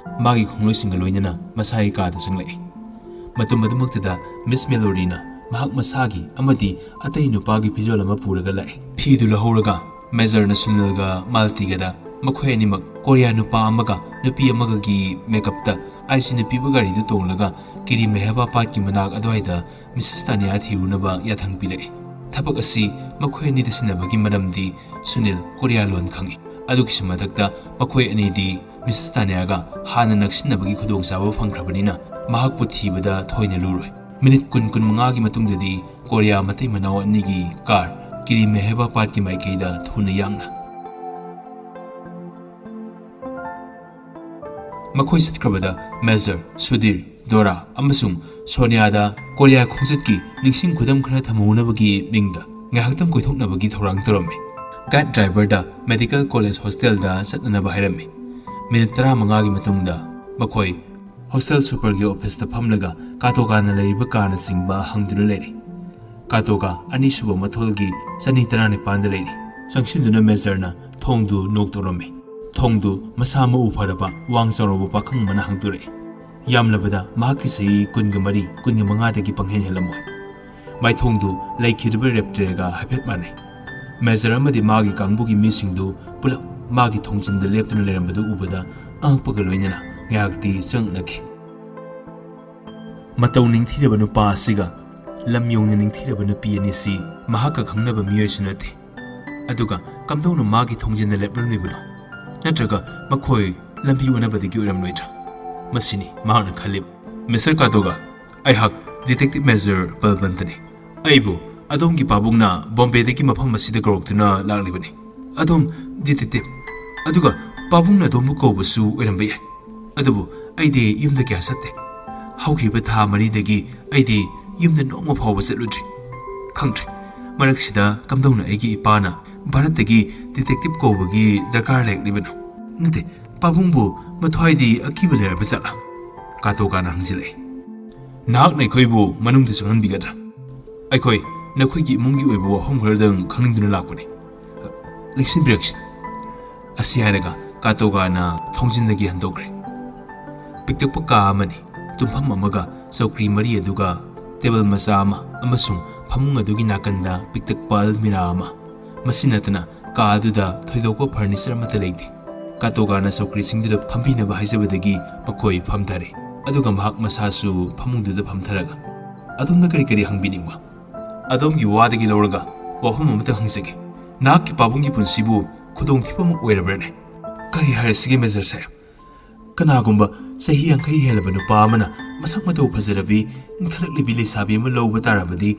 ꯃꯥꯒꯤ ꯈꯣꯡꯂꯣꯏꯁꯤꯡꯒ ꯂꯣꯏꯅꯅ ꯃꯁꯥꯒꯤ ꯀꯥꯗ ꯆꯪꯂꯛꯏ ꯃꯇꯝ ꯑꯗꯨꯃꯛꯇꯗ ꯃꯤꯁ ꯃꯦꯂꯣꯔꯤꯅ ꯃꯍꯥꯛ ꯃꯁꯥꯒꯤ ꯑꯃꯗꯤ ꯑꯇꯩ ꯅꯨꯄꯥꯒꯤ ꯐꯤꯖꯣꯜ ꯑꯃ ꯄꯨꯔꯒ ꯂꯥꯛꯏ ꯐꯤꯗꯨ ꯂꯧꯍꯧꯔꯒ ꯃꯦꯖꯔꯅ ꯁꯨꯅꯤꯜꯒ ꯃꯥꯜꯇꯤꯒꯗ ꯃꯈꯣꯏ ꯑꯅꯤꯃꯛ ꯀꯣꯔꯤꯌꯥ ꯅꯨꯄꯥ ꯑꯃꯒ ꯅꯨꯄꯤ ꯑꯃꯒꯒꯤ ꯃꯦꯀꯞꯇ ꯑꯥꯏꯖꯤꯅ ꯄꯤꯕ ꯒꯥꯔꯤꯗꯨ ꯇꯣꯡꯂꯒ ꯀꯤꯔꯤ ꯃꯦꯍꯦꯕ ꯄꯥꯠꯀꯤ ꯃꯅꯥꯛ ꯑꯗꯨꯋꯥꯏꯗ ꯃꯤꯁꯦꯁ ꯇꯥꯅꯤꯌꯥ ꯊꯤꯔꯨꯅꯕ ꯌꯥꯊꯪ ꯄꯤꯔꯛꯏ ꯊꯕꯛ ꯑꯁꯤ ꯃꯈꯣꯏ ꯑꯅꯤꯗ ꯁꯤꯟꯅꯕꯒꯤ ꯃꯔꯝꯗꯤ ꯁꯨꯅꯤꯜ ꯀꯣꯔꯤꯌꯥ ꯂꯣꯟ ꯈꯪꯏ ꯑꯗꯨꯒꯤꯁꯨ ꯃꯊꯛꯇ ꯃꯈꯣꯏ ꯑꯅꯤꯗꯤ ꯃꯤꯁꯦꯁ ꯇꯥꯅꯤꯌꯥꯒ ꯍꯥꯟꯅ ꯅꯛꯁꯤꯟꯅꯕꯒꯤ ꯈꯨꯗꯣꯡꯆꯥꯕ ꯐꯪꯈ꯭ꯔꯕꯅꯤꯅ ꯃꯍꯥꯛꯄꯨ ꯊꯤꯕꯗ ꯊꯣꯏꯅ ꯂꯨꯔꯣꯏ ꯃꯤꯅꯤꯠ 20-25ꯒꯤ ꯃꯇꯨꯡꯗꯗꯤ ꯀꯣꯔꯤꯌꯥ ꯃꯇꯩ ꯃꯅꯥꯎ ꯑꯅꯤꯒꯤ ꯀꯥꯔ ꯀꯤꯔꯤ ꯃꯦꯍꯦꯕ ꯄꯥꯠꯀꯤ ꯃꯥꯏꯀꯩꯗ ꯊꯨꯅ ꯌꯥꯡꯅ ꯃꯈꯣꯏ ꯆꯠꯈ꯭ꯔꯕꯗ ꯃꯦꯖꯔ ꯁꯨꯙꯤꯔ ꯗꯣꯔꯥ ꯑꯃꯁꯨꯡ ꯁꯣꯅꯤꯌꯥꯗ ꯀꯣꯔꯤꯌꯥ ꯈꯣꯡꯆꯠꯀꯤ ꯅꯤꯡꯁꯤꯡ ꯈꯨꯗꯝ ꯈꯔ ꯊꯝꯍꯧꯅꯕꯒꯤ ꯃꯤꯡꯗ ꯉꯥꯏꯍꯥꯛꯇꯪ ꯀꯣꯏꯊꯣꯛꯅꯕꯒꯤ ꯊꯧꯔꯥꯡ ꯇꯧꯔꯝꯃꯤ ꯒꯥꯏꯗ ꯗ꯭ꯔꯥꯏꯚꯔꯗ ꯃꯦꯗꯤꯀꯦꯜ ꯀꯣꯂꯦꯖ ꯍꯣꯁꯇꯦꯜꯗ ꯆꯠꯅꯅꯕ ꯍꯥꯏꯔꯝꯃꯤ ꯃꯤꯅꯤꯠ 15ꯒꯤ ꯃꯇꯨꯡꯗ ꯃꯈꯣꯏ ꯍꯣꯁꯇꯦꯜ ꯁꯨꯄꯔꯒꯤ ꯑꯣꯐꯤꯁꯇ ꯐꯝꯂꯒ ꯀꯥꯇꯣꯒꯥꯅ ꯂꯩꯔꯤꯕ ꯀꯥꯔꯅꯆꯤꯡꯕ ꯍꯪꯗꯨꯅ ꯂꯩꯔꯤ ꯀꯥꯇꯣꯒꯥ ꯑꯅꯤꯁꯨꯕ ꯃꯊꯣꯜꯒꯤ 219ꯗ ꯂꯩꯔꯤ ꯆꯪꯁꯤꯟꯗꯨꯅ ꯃꯦꯖꯔꯅ ꯊꯣꯡꯗꯨ ꯅꯣꯛ ꯇꯧꯔꯝꯃꯤ ꯊꯣꯡꯗꯨ ꯃꯁꯥ ꯃꯎ ꯐꯔꯕ ꯋꯥꯡ ꯆꯥꯎꯔꯕ ꯄꯥꯈꯪ ꯑꯃꯅ ꯍꯥꯡꯗꯣꯔꯛꯏ ꯌꯥꯝꯂꯕꯗ ꯃꯍꯥꯛꯀꯤ ꯆꯍꯤ 23-25ꯗꯒꯤ ꯄꯪꯍꯦꯟ ꯍꯦꯜꯂꯝꯃꯣꯏ ꯃꯥꯏꯊꯣꯡꯗꯨ ꯂꯩꯈꯤꯗ꯭ꯔꯤꯕ ꯔꯦꯞꯇ꯭ꯔꯦꯒ ꯍꯥꯏꯐꯦꯠ ꯃꯥꯟꯅꯩ ꯃꯦꯖꯔ ꯑꯃꯗꯤ ꯃꯥꯒꯤ ꯀꯥꯡꯕꯨꯒꯤ ꯃꯤꯁꯤꯡꯗꯨ ꯄꯨꯂꯞ ꯃꯥꯒꯤ ꯊꯣꯡꯖꯤꯟꯗ ꯂꯦꯞꯇꯨꯅ ꯂꯩꯔꯝꯕꯗꯨ ꯎꯕꯗ ꯑꯉꯛꯄꯒ ꯂꯣꯏꯅꯅ ꯉꯥꯏꯍꯥꯛꯇꯤ ꯆꯪꯂꯛꯈꯤ ꯃꯇꯧ ꯅꯤꯡꯊꯤꯔꯕ ꯅꯨꯄꯥ ꯑꯁꯤꯒ ꯂꯝ ꯌꯧꯅ ꯅꯤꯡꯊꯤꯔꯕ ꯅꯨꯄꯤ ꯑꯅꯤꯁꯤ ꯃꯍꯥꯛꯀ ꯈꯪꯅꯕ ꯃꯤꯑꯣꯏꯁꯨ ꯅꯠꯇꯦ ꯑꯗꯨꯒ ꯀꯝꯗꯧꯅ ꯃꯥꯒꯤ ꯊꯣꯡꯖꯤꯟꯗ ꯂꯦꯞꯂꯝꯂꯤꯕꯅꯣ ꯅꯠꯇ꯭ꯔꯒ ꯃꯈꯣꯏ ꯂꯝꯕꯤ ꯑꯣꯟꯅꯕꯗꯒꯤ ꯑꯣꯏꯔꯝꯂꯣꯏꯗ꯭ꯔꯥ ꯃꯁꯤꯅꯤ ꯃꯍꯥꯛꯅ ꯈꯜꯂꯤꯕ ꯃꯤꯁꯇꯔ ꯀꯥꯇꯣꯒꯥ ꯑꯩꯍꯥꯛ ꯗꯤꯇꯦꯛꯇꯤꯚ ꯃꯦꯖꯔ ꯕꯜꯕꯟꯇꯅꯤ ꯑꯩꯕꯨ ꯑꯗꯣꯝꯒꯤ ꯄꯥꯕꯨꯡꯅ ꯕꯣꯝꯕꯦꯗꯒꯤ ꯃꯐꯝ ꯑꯁꯤꯗ ꯀꯧꯔꯛꯇꯨꯅ ꯂꯥꯛꯂꯤꯕꯅꯤ ꯑꯗꯣꯝ ꯗꯤꯇꯦꯛꯇꯤꯚ ꯑꯗꯨꯒ ꯄꯥꯕꯨꯡꯅ ꯑꯗꯣꯝꯕꯨ ꯀꯧꯕꯁꯨ ꯑꯣꯏꯔꯝꯕ ꯌꯥꯏ ꯑꯗꯨꯕꯨ ꯑꯩꯗꯤ ꯌꯨꯝꯗ ꯀꯌꯥ ꯆꯠꯇꯦ ꯍꯧꯈꯤꯕ ꯊꯥ 4ꯗꯒꯤ ꯑꯩꯗꯤ ꯌꯨꯝꯗ ꯅꯣꯡꯃ ꯐꯥꯎꯕ ꯆꯠꯂꯨꯗ꯭ꯔꯤ ꯈꯪꯗ꯭ꯔꯦ ꯃꯔꯛꯁꯤꯗ ꯀꯝꯗꯧꯅ ꯑꯩꯒꯤ ꯏꯄꯥꯅ ꯚꯥꯔꯠꯇꯒꯤ ꯗꯤꯇꯦꯛꯇꯤꯚ ꯀꯧꯕꯒꯤ ꯗꯔꯀꯥꯔ ꯂꯩꯔꯛꯂꯤꯕꯅꯣ? ꯅꯠꯇꯦ, ꯄꯥꯕꯨꯡꯕꯨ ꯃꯊ꯭ꯋꯥꯏꯗꯤ ꯑꯀꯤꯕ ꯂꯩꯔꯕ ꯖꯥꯠꯂꯥ? ꯀꯥꯇꯣꯀꯥꯅ ꯍꯪꯖꯤꯜꯂꯛꯏ꯫ ꯅꯍꯥꯛꯅ ꯑꯩꯈꯣꯏꯕꯨ ꯃꯅꯨꯡꯗ ꯆꯪꯍꯟꯕꯤꯒꯗ꯭ꯔꯥ? ꯑꯩꯈꯣꯏ ꯅꯈꯣꯏꯒꯤ ꯏꯃꯨꯡꯒꯤ ꯑꯣꯏꯕ ꯋꯥꯐꯝ ꯈꯔꯗꯪ ꯈꯪꯅꯤꯡꯗꯨꯅ ꯂꯥꯛꯄꯅꯤ꯫ ꯂꯦꯡꯁꯤꯟꯕꯤꯔꯛꯁꯤ꯫ ꯑꯁꯤ ꯍꯥꯏꯔꯒ ꯀꯥꯇꯣꯀꯥꯅ ꯊꯣꯡꯖꯤꯟꯗꯒꯤ ꯍꯟꯗꯣꯛꯈ꯭ꯔꯦ꯫ ꯄꯤꯛꯇꯛꯄ ꯀꯥ ꯑꯃꯅꯤ, ꯇꯨꯝꯐꯝ ꯑꯃꯒ ꯆꯧꯀ꯭ꯔꯤ ꯃꯔꯤ ꯑꯗꯨꯒ ꯇꯦꯕꯜ ꯃꯆꯥ ꯑꯃ ꯑꯃꯁꯨꯡ ꯐꯃꯨꯡ ꯑꯗꯨꯒꯤ ꯅꯥꯀꯟꯗ ꯄꯤꯛꯇꯛꯄ ꯑꯜꯃꯤꯔꯥ ꯑꯃ꯫ ꯃꯁꯤ ꯅꯠꯇꯅ ꯀꯥ ꯑꯗꯨꯗ ꯊꯣꯏꯗꯣꯛꯄ ꯐꯔꯅꯤꯆꯔ ꯑꯃꯠꯇ ꯂꯩꯇꯦ꯫ ꯀꯥꯇꯣꯀꯥꯅ ꯆꯧꯀ꯭ꯔꯤꯁꯤꯡꯗꯨꯗ ꯐꯝꯕꯤꯅꯕ ꯍꯥꯏꯖꯕꯗꯒꯤ ꯃꯈꯣꯏ ꯐꯝꯊꯔꯦ, ꯑꯗꯨꯒ ꯃꯍꯥꯛ ꯃꯁꯥꯁꯨ ꯐꯃꯨꯡꯗꯨꯗ ꯐꯝꯊꯔꯒ, "ꯑꯗꯣꯝꯅ ꯀꯔꯤ ꯍꯪꯕꯤꯅꯤꯡꯕ? ꯑꯗꯣꯝꯒꯤ ꯋꯥꯗꯒꯤ ꯂꯧꯔꯒ ꯋꯥꯐꯝ ꯑꯃꯇ ꯍꯪꯖꯒꯦ꯫ ꯅꯍꯥꯛꯀꯤ ꯄꯥꯕꯨꯡꯒꯤ ꯄꯨꯟꯁꯤꯕꯨ ꯈꯨꯗꯣꯡꯊꯤꯕ ꯑꯃ ꯑꯣꯏꯔꯕ꯭ꯔꯅꯦ?" "ꯀꯔꯤ ꯍꯥꯏꯔꯁꯤꯒꯦ ꯃꯦꯖꯔ ꯁꯥꯍꯦꯕ? ꯀꯅꯥꯒꯨꯝꯕ ꯆꯍꯤ 50 ꯍꯦꯜꯂꯕ ꯅꯨꯄꯥ ꯑꯃꯅ ꯃꯁꯛ ꯃꯇꯧ ꯐꯖꯔꯕꯤ ꯏꯟꯈꯠꯂꯛꯂꯤꯕꯤ ꯂꯩꯁꯥꯕꯤ ꯑꯃ ꯂꯧꯕ ꯇꯥꯔꯕꯗꯤ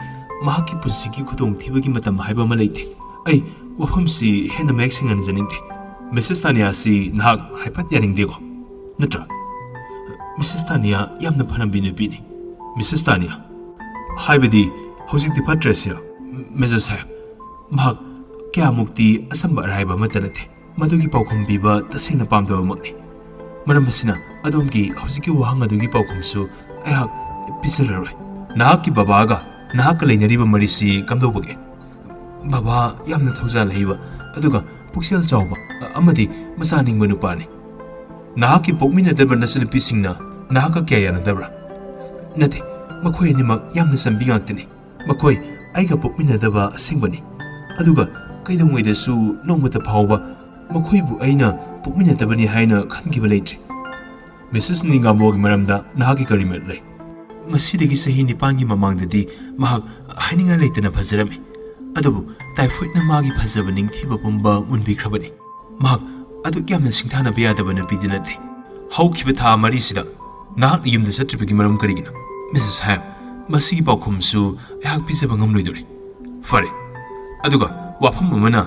ꯃꯍꯥꯛꯀꯤ ꯄꯨꯟꯁꯤꯒꯤ ꯈꯨꯗꯣꯡꯊꯤꯕꯒꯤ ꯃꯇꯝ ꯍꯥꯏꯕ ꯑꯃ ꯂꯩꯇꯦ꯫ ꯑꯩ ꯋꯥꯐꯝꯁꯤ ꯍꯦꯟꯅ ꯃꯌꯦꯛ ꯁꯦꯡꯍꯟꯖꯅꯤꯡꯗꯦ꯫ ꯃꯤꯁꯦꯁ ꯇꯥꯅꯤꯌꯥꯁꯤ ꯅꯍꯥꯛ ꯍꯥꯏꯐꯠ ꯌꯥꯅꯤꯡꯗꯦꯀꯣ? ꯅꯠꯇ꯭ꯔꯥ?" "ꯃꯤꯁꯦꯁ ꯇꯥꯅꯤꯌꯥ ꯌꯥꯝꯅ ꯐꯔꯝꯕꯤ ꯅꯨꯄꯤꯅꯤ." "ꯃꯤꯁꯦꯁ ꯇꯥꯅꯤꯌꯥ ꯍꯥꯏꯕꯗꯤ ꯍꯧꯖꯤꯛꯇꯤ ꯐꯠꯇ꯭ꯔꯁꯤꯔ?" "ꯃꯦꯖꯔ ꯁꯥꯍꯦꯕ, ꯃꯍꯥꯛ ꯀꯌꯥꯃꯨꯛꯇꯤ ꯑꯆꯝꯕ ꯑꯔꯥꯏꯕ ꯑꯃꯠꯇ ꯅꯠꯇꯦ꯫ ꯃꯗꯨꯒꯤ ꯄꯥꯎꯈꯨꯝ ꯄꯤꯕ ꯇꯁꯦꯡꯅ ꯄꯥꯝꯗꯕꯃꯛꯅꯤ꯫ ꯃꯔꯝ ꯑꯁꯤꯅ ꯑꯗꯣꯝꯒꯤ ꯍꯧꯖꯤꯛꯀꯤ ꯋꯥꯍꯪ ꯑꯗꯨꯒꯤ ꯄꯥꯎꯈꯨꯝꯁꯨ ꯑꯩꯍꯥꯛ ꯄꯤꯖꯔꯔꯣꯏ꯫ ꯅꯍꯥꯛꯀꯤ ꯕꯕꯥꯒ ꯅꯍꯥꯛꯀ ꯂꯩꯅꯔꯤꯕ ꯃꯔꯤꯁꯤ ꯀꯝꯗꯧꯕꯒꯦ?" "ꯕꯕꯥ ꯌꯥꯝꯅ ꯊꯧꯖꯥꯜ ꯍꯩꯕ ꯑꯗꯨꯒ ꯄꯨꯛꯆꯦꯜ ꯆꯥꯎꯕ ꯑꯃꯗꯤ ꯃꯆꯥ ꯅꯤꯡꯕ ꯅꯨꯄꯥꯅꯤ." "ꯅꯍꯥꯛꯀꯤ ꯄꯣꯛꯃꯤꯟꯅꯗꯕ ꯅꯆꯟꯅꯨꯄꯤꯁꯤꯡꯅ ꯅꯍꯥꯛꯀ ꯀꯌꯥ ꯌꯥꯅꯗꯕ꯭ꯔꯥ?" "ꯅꯠꯇꯦ, ꯃꯈꯣꯏ ꯑꯅꯤꯃꯛ ꯌꯥꯝꯅ ꯆꯝꯕꯤ ꯉꯥꯛꯇꯅꯤ꯫ ꯃꯈꯣꯏ ꯑꯩꯒ ꯄꯣꯛꯃꯤꯟꯅꯗꯕ ꯑꯁꯦꯡꯕꯅꯤ, ꯑꯗꯨꯒ ꯀꯩꯗꯧꯉꯩꯗꯁꯨ ꯅꯣꯡꯃꯇ ꯐꯥꯎꯕ ꯃꯈꯣꯏꯕꯨ ꯑꯩꯅ ꯄꯣꯛꯃꯤꯟꯅꯗꯕꯅꯤ ꯍꯥꯏꯅ ꯈꯟꯈꯤꯕ ꯂꯩꯇ꯭ꯔꯤ." "ꯃꯤꯁꯦꯁ ꯅꯤꯡꯒꯥꯝꯕꯣꯒꯤ ꯃꯔꯝꯗ ꯅꯍꯥꯛꯀꯤ ꯀꯔꯤ ꯃꯠ ꯂꯩ?" "ꯃꯁꯤꯗꯒꯤ ꯆꯍꯤ 9ꯒꯤ ꯃꯃꯥꯡꯗꯗꯤ ꯃꯍꯥꯛ ꯍꯥꯏꯅꯤꯡꯉꯥꯏ ꯂꯩꯇꯅ ꯐꯖꯔꯝꯃꯤ, ꯑꯗꯨꯕꯨ ꯇꯥꯏꯐꯣꯏꯗꯅ ꯃꯥꯒꯤ ꯐꯖꯕ ꯅꯤꯡꯊꯤꯕ ꯄꯨꯝꯕ ꯃꯨꯟꯕꯤꯈ꯭ꯔꯕꯅꯤ꯫ ꯃꯍꯥꯛ ꯑꯗꯨꯛ ꯌꯥꯝꯅ ꯁꯤꯡꯊꯥꯅꯕ ꯌꯥꯗꯕ ꯅꯨꯄꯤꯗꯤ ꯅꯠꯇꯦ꯫ ꯍꯧꯈꯤꯕ ꯊꯥ 4ꯁꯤꯗ ꯅꯍꯥꯛꯅ ꯌꯨꯝꯗ ꯆꯠꯇ꯭ꯔꯤꯕꯒꯤ ꯃꯔꯝ ꯀꯔꯤꯒꯤꯅꯣ?" "ꯃꯤꯁꯦꯁ ꯁꯥꯍꯦꯕ, ꯃꯁꯤꯒꯤ ꯄꯥꯎꯈꯨꯝꯁꯨ ꯑꯩꯍꯥꯛ ꯄꯤꯖꯕ ꯉꯝꯂꯣꯏꯗꯣꯔꯤ." "ꯐꯔꯦ, ꯑꯗꯨꯒ ꯋꯥꯐꯝ ꯑꯃꯅ,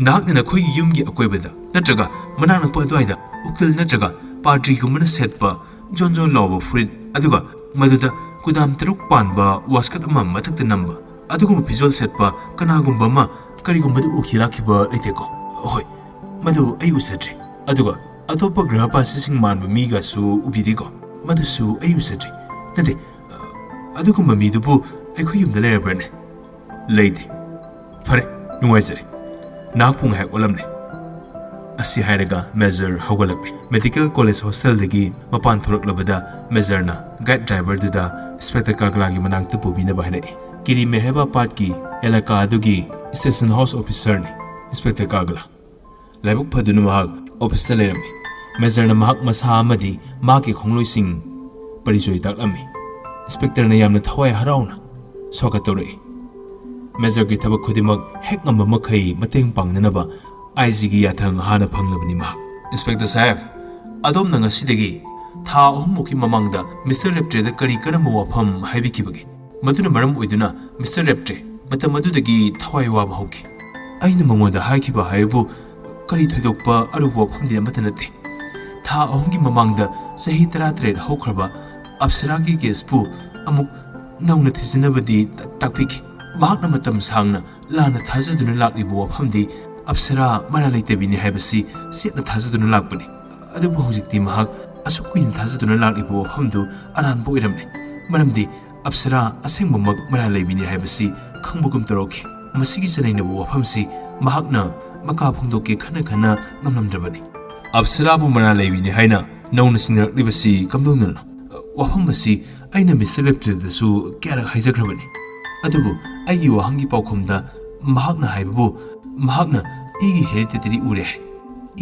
ꯅꯍꯥꯛꯅ ꯅꯈꯣꯏꯒꯤ ꯌꯨꯝꯒꯤ ꯑꯀꯣꯏꯕꯗ ꯅꯠꯇ꯭ꯔꯒ ꯃꯅꯥꯛ ꯅꯛꯄ ꯑꯗꯨꯋꯥꯏꯗ ꯎꯀꯤꯜ ꯅꯠꯇ꯭ꯔꯒ ꯄꯥꯗ꯭ꯔꯤꯒꯨꯝꯕꯅ ꯁꯦꯠꯄ ꯖꯣꯟ ꯂꯥꯎꯕ ꯐꯨꯔꯤꯠ ꯑꯗꯨꯒ ꯃꯗꯨꯗ ꯀꯨꯗꯥꯝ 6 ꯄꯥꯟꯕ ꯋꯥꯁꯀꯠ ꯑꯃ ꯃꯊꯛꯇ ꯅꯝꯕ ꯑꯗꯨꯒꯨꯝꯕ ꯐꯤꯖꯣꯜ ꯁꯦꯠꯄ ꯀꯅꯥꯒꯨꯝꯕ ꯑꯃ ꯀꯔꯤꯒꯨꯝꯕꯗ ꯎꯈꯤꯔꯥꯈꯤꯕ ꯂꯩꯇꯦꯀꯣ?" "ꯍꯣꯏ, ꯃꯗꯨ ꯑꯩ ꯎꯖꯗ꯭ꯔꯤ꯫ ꯑꯗꯨꯒ ꯑꯇꯣꯞꯄ ꯒ꯭ꯔꯍꯄꯥꯁꯤꯁꯤꯡ ꯃꯥꯟꯕ ꯃꯤꯒꯁꯨ ꯎꯕꯤꯗꯦꯀꯣ?" "ꯃꯗꯨꯁꯨ ꯑꯩ ꯎꯖꯗ꯭ꯔꯤ꯫ ꯅꯠꯇꯦ, ꯑꯗꯨꯒꯨꯝꯕ ꯃꯤꯗꯨꯕꯨ ꯑꯩꯈꯣꯏ ꯌꯨꯝꯗ ꯂꯩꯔꯕ꯭ꯔꯅꯦ?" "ꯂꯩꯇꯦ." "ꯐꯔꯦ, ꯅꯨꯡꯉꯥꯏꯖꯔꯦ꯫ ꯅꯍꯥꯛꯄꯨ ꯉꯥꯏꯍꯥꯛ ꯑꯣꯠꯂꯝꯂꯦ." ꯑꯁꯤ ꯍꯥꯏꯔꯒ ꯃꯦꯖꯔ ꯍꯧꯒꯠꯂꯛꯂꯦ꯫ ꯃꯦꯗꯤꯀꯦꯜ ꯀꯣꯂꯦꯖ ꯍꯣꯁꯇꯦꯜꯗꯒꯤ ꯃꯄꯥꯟ ꯊꯣꯛꯂꯛꯂꯕꯗ ꯃꯦꯖꯔꯅ ꯒꯥꯏꯗ ꯗ꯭ꯔꯥꯏꯚꯔꯗꯨꯗ ꯏꯟꯁꯄꯦꯛꯇꯔ ꯀꯥꯒꯂꯥꯒꯤ ꯃꯅꯥꯛꯇ ꯄꯨꯕꯤꯅꯕ ꯍꯥꯏꯔꯛꯏ꯫ ꯀꯤꯔꯤ ꯃꯦꯍꯦꯕꯥ ꯄꯥꯠꯀꯤ ꯑꯦꯂꯥꯀꯥ ꯑꯗꯨꯒꯤ ꯁ꯭ꯇꯦꯁꯟ ꯍꯥꯎꯁ ꯑꯣꯐꯤꯁꯔꯅꯤ ꯏꯟꯁꯄꯦꯛꯇꯔ ꯀꯥꯒꯂꯥ꯫ ꯂꯥꯏꯕꯛ ꯐꯗꯨꯅ ꯃꯍꯥꯛ ꯑꯣꯐꯤꯁꯇ ꯂꯩꯔꯝꯃꯤ꯫ ꯃꯦꯖꯔꯅ ꯃꯍꯥꯛ ꯃꯁꯥ ꯑꯃꯗꯤ ꯃꯍꯥꯛꯀꯤ ꯈꯣꯡꯂꯣꯏꯁꯤꯡ ꯄꯔꯤꯆꯣꯏ ꯇꯥꯛꯂꯝꯃꯤ꯫ ꯏꯟꯁꯄꯦꯛꯇꯔꯅ ꯌꯥꯝꯅ ꯊꯋꯥꯏ ꯍꯔꯥꯎꯅ ꯁ꯭ꯋꯥꯒꯠ ꯇꯧꯔꯛꯏ꯫ ꯃꯦꯖꯔꯒꯤ ꯊꯕꯛ ꯈꯨꯗꯤꯡꯃꯛ ꯍꯦꯛ ꯉꯝꯕ ꯃꯈꯩ ꯃꯇꯦꯡ ꯄꯥꯡꯅꯅꯕ ꯑꯥꯏꯖꯤꯒꯤ ꯌꯥꯊꯪ ꯍꯥꯟꯅ ꯐꯪꯂꯕꯅꯤ ꯃꯍꯥꯛ꯫ "ꯏꯟꯁꯄꯦꯛꯇꯔ ꯁꯥꯍꯦꯕ, ꯑꯗꯣꯝꯅ ꯉꯁꯤꯗꯒꯤ ꯊꯥ 3ꯃꯨꯛꯀꯤ ꯃꯃꯥꯡꯗ ꯃꯤꯁꯇꯔ ꯔꯦꯞꯇ꯭ꯔꯦꯗ ꯀꯔꯝꯕ ꯋꯥꯐꯝ ꯍꯥꯏꯕꯤꯈꯤꯕꯒꯦ? ꯃꯗꯨꯅ ꯃꯔꯝ ꯑꯣꯏꯗꯨꯅ ꯃꯤꯁꯇꯔ ꯔꯦꯞꯇ꯭ꯔꯦ ꯃꯇꯝ ꯑꯗꯨꯗꯒꯤ ꯊꯋꯥꯏ ꯋꯥꯕ ꯍꯧꯈꯤ." "ꯑꯩꯅ ꯃꯉꯣꯟꯗ ꯍꯥꯏꯈꯤꯕ ꯍꯥꯏꯕꯨ ꯀꯔꯤ ꯊꯣꯏꯗꯣꯛꯄ ꯑꯔꯨꯕ ꯋꯥꯐꯝꯗꯤ ꯑꯃꯠꯇ ꯅꯠꯇꯦ꯫ ꯊꯥ 3ꯒꯤ ꯃꯃꯥꯡꯗ ꯆꯍꯤ 13 ꯍꯧꯈ꯭ꯔꯕ ꯑꯞꯁꯔꯥꯒꯤ ꯀꯦꯁꯄꯨ ꯑꯃꯨꯛ ꯅꯧꯅ ꯊꯤꯖꯤꯟꯅꯕꯗꯤ ꯇꯥꯛꯄꯤꯈꯤ꯫ ꯃꯍꯥꯛꯅ ꯃꯇꯝ ꯁꯥꯡꯅ ꯂꯥꯟꯅ ꯊꯥꯖꯗꯨꯅ ꯂꯥꯛꯂꯤꯕ ꯋꯥꯐꯝꯗꯤ ꯑꯞꯁꯔꯥ ꯃꯔꯥ ꯂꯩꯇꯕꯤꯅꯤ ꯍꯥꯏꯕꯁꯤ ꯆꯦꯠꯅ ꯊꯥꯖꯗꯨꯅ ꯂꯥꯛꯄꯅꯤ꯫ ꯑꯗꯨꯕꯨ ꯍꯧꯖꯤꯛꯇꯤ ꯃꯍꯥꯛ ꯑꯁꯨꯛ ꯀꯨꯏꯅ ꯊꯥꯖꯗꯨꯅ ꯂꯥꯛꯂꯤꯕ ꯋꯥꯐꯝꯗꯨ ꯑꯔꯥꯟꯕ ꯑꯣꯏꯔꯝꯂꯦ, ꯃꯔꯝꯗꯤ ꯑꯞꯁꯔꯥ ꯑꯁꯦꯡꯕꯃꯛ ꯃꯔꯥ ꯂꯩꯕꯤꯅꯤ ꯍꯥꯏꯕꯁꯤ ꯈꯪꯕꯒꯨꯝ ꯇꯧꯔꯛꯈꯤ꯫ ꯃꯁꯤꯒꯤ ꯆꯅꯩꯅꯕ ꯋꯥꯐꯝꯁꯤ ꯃꯍꯥꯛꯅ ꯃꯀꯥ ꯐꯣꯡꯗꯣꯛꯀꯦ ꯈꯟꯅ ꯉꯝꯂꯝꯗ꯭ꯔꯕꯅꯤ꯫ ꯑꯞꯁꯔꯥꯕꯨ ꯃꯔꯥ ꯂꯩꯕꯤꯅꯤ ꯍꯥꯏꯅ ꯅꯧꯅ ꯆꯤꯡꯅꯔꯛꯂꯤꯕꯁꯤ ꯀꯝꯗꯧꯅꯅꯣ? ꯋꯥꯐꯝ ꯑꯁꯤ ꯑꯩꯅ ꯃꯤꯁꯇꯔ ꯔꯦꯞꯇ꯭ꯔꯦꯗꯁꯨ ꯀꯌꯥꯔꯛ ꯍꯥꯏꯖꯈ꯭ꯔꯕꯅꯤ, ꯑꯗꯨꯕꯨ ꯑꯩꯒꯤ ꯋꯥꯍꯪꯒꯤ ꯄꯥꯎꯈꯨꯝꯗ ꯃꯍꯥꯛꯅ ꯍꯥꯏꯕꯕꯨ ꯃꯍꯥꯛꯅ ꯏꯒꯤ ꯍꯦꯔꯤꯗꯤꯇꯔꯤ ꯎꯔꯦ ꯍꯥꯏ꯫